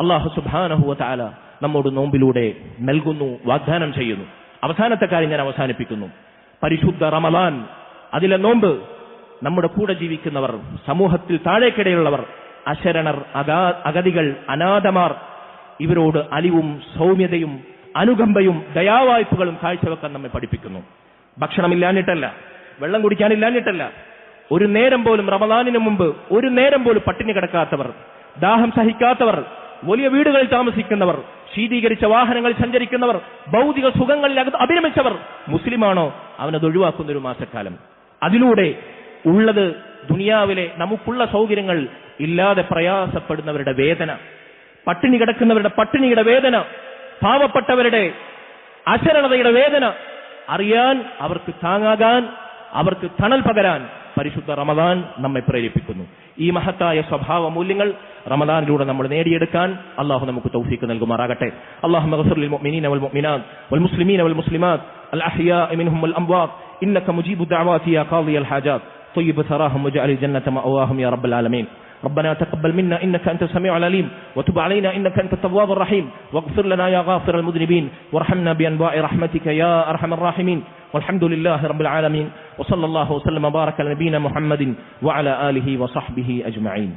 അല്ലാഹു സുബ്ഹാനഹു വ തആല നമ്മോട് നോമ്പിലൂടെ നൽകുന്നു, വാഗ്ദാനം ചെയ്യുന്നു. അവസാനത്തെ കാര്യം ഞാൻ അവസാനിപ്പിക്കുന്നു. പരിശുദ്ധ റമളാൻ, അതിലെ നോമ്പ് നമ്മുടെ കൂടെ ജീവിക്കുന്നവർ, സമൂഹത്തിൽ താഴേക്കിടയിലുള്ളവർ, അശരണർ, അഗതികൾ, അനാഥമാർ, ഇവരോട് അലിവും സൗമ്യതയും അനുകമ്പയും ദയാവായ്പകളും കാഴ്ചവെക്കാൻ നമ്മെ പഠിപ്പിക്കുന്നു. ഭക്ഷണമില്ലാഞ്ഞിട്ടല്ല, വെള്ളം കുടിക്കാനില്ലാഞ്ഞിട്ടല്ല, ഒരു നേരം പോലും റമളാനിന് മുമ്പ് ഒരു നേരം പോലും പട്ടിണി കിടക്കാത്തവർ, ദാഹം സഹിക്കാത്തവർ, വലിയ വീടുകളിൽ താമസിക്കുന്നവർ, ശീതീകരിച്ച വാഹനങ്ങളിൽ സഞ്ചരിക്കുന്നവർ, ഭൗതിക സുഖങ്ങളിൽ അഭിരമിച്ചവർ, മുസ്ലിമാണോ അവനത് ഒഴിവാക്കുന്ന ഒരു മാസക്കാലം. അതിലൂടെ ഉള്ളത് ദുനിയാവിലെ നമുക്കുള്ള സൗകര്യങ്ങൾ ഇല്ലാതെ പ്രയാസപ്പെടുന്നവരുടെ വേദന, പട്ടിണി കിടക്കുന്നവരുടെ പട്ടിണിയുടെ വേദന, പാവപ്പെട്ടവരുടെ അശരണതയുടെ വേദന അറിയാൻ, അവർക്ക് താങ്ങാകാൻ, അവർക്ക് തണൽ പകരാൻ പരിശുദ്ധ റമളാൻ നമ്മെ പ്രേരിപ്പിക്കുന്നു. ഈ മഹത്തായ സ്വഭാവ മൂല്യങ്ങൾ റമളാനിലൂടെ നമ്മൾ നേടിയെടുക്കാൻ അല്ലാഹു നമുക്ക് തൗഫീഖ് നൽകുമാറാകട്ടെ. അല്ലാഹുമ്മ ഗ്ഫിർ ലിൽ മുഅ്മിനീന വൽ മുഅ്മിനാത്ത് വൽ മുസ്ലിമീന വൽ മുസ്ലിമാത്ത് അൽ അഹ്യാഇ മിൻഹും വൽ അംവാത്ത് ഇന്നക മുജീബു ദഅവാതി യാ ഖാദിയൽ ഹാജാത്ത് طيب ثراهم واجعل الجنة مأواهم يا رب العالمين. ربنا تقبل منا إنك أنت السميع العليم وتب علينا إنك أنت التواب الرحيم واغفر لنا يا غافر المذنبين وارحمنا بأنواع رحمتك يا أرحم الراحمين والحمد لله رب العالمين وصلى الله وسلم وبارك على نبينا محمد وعلى آله وصحبه أجمعين.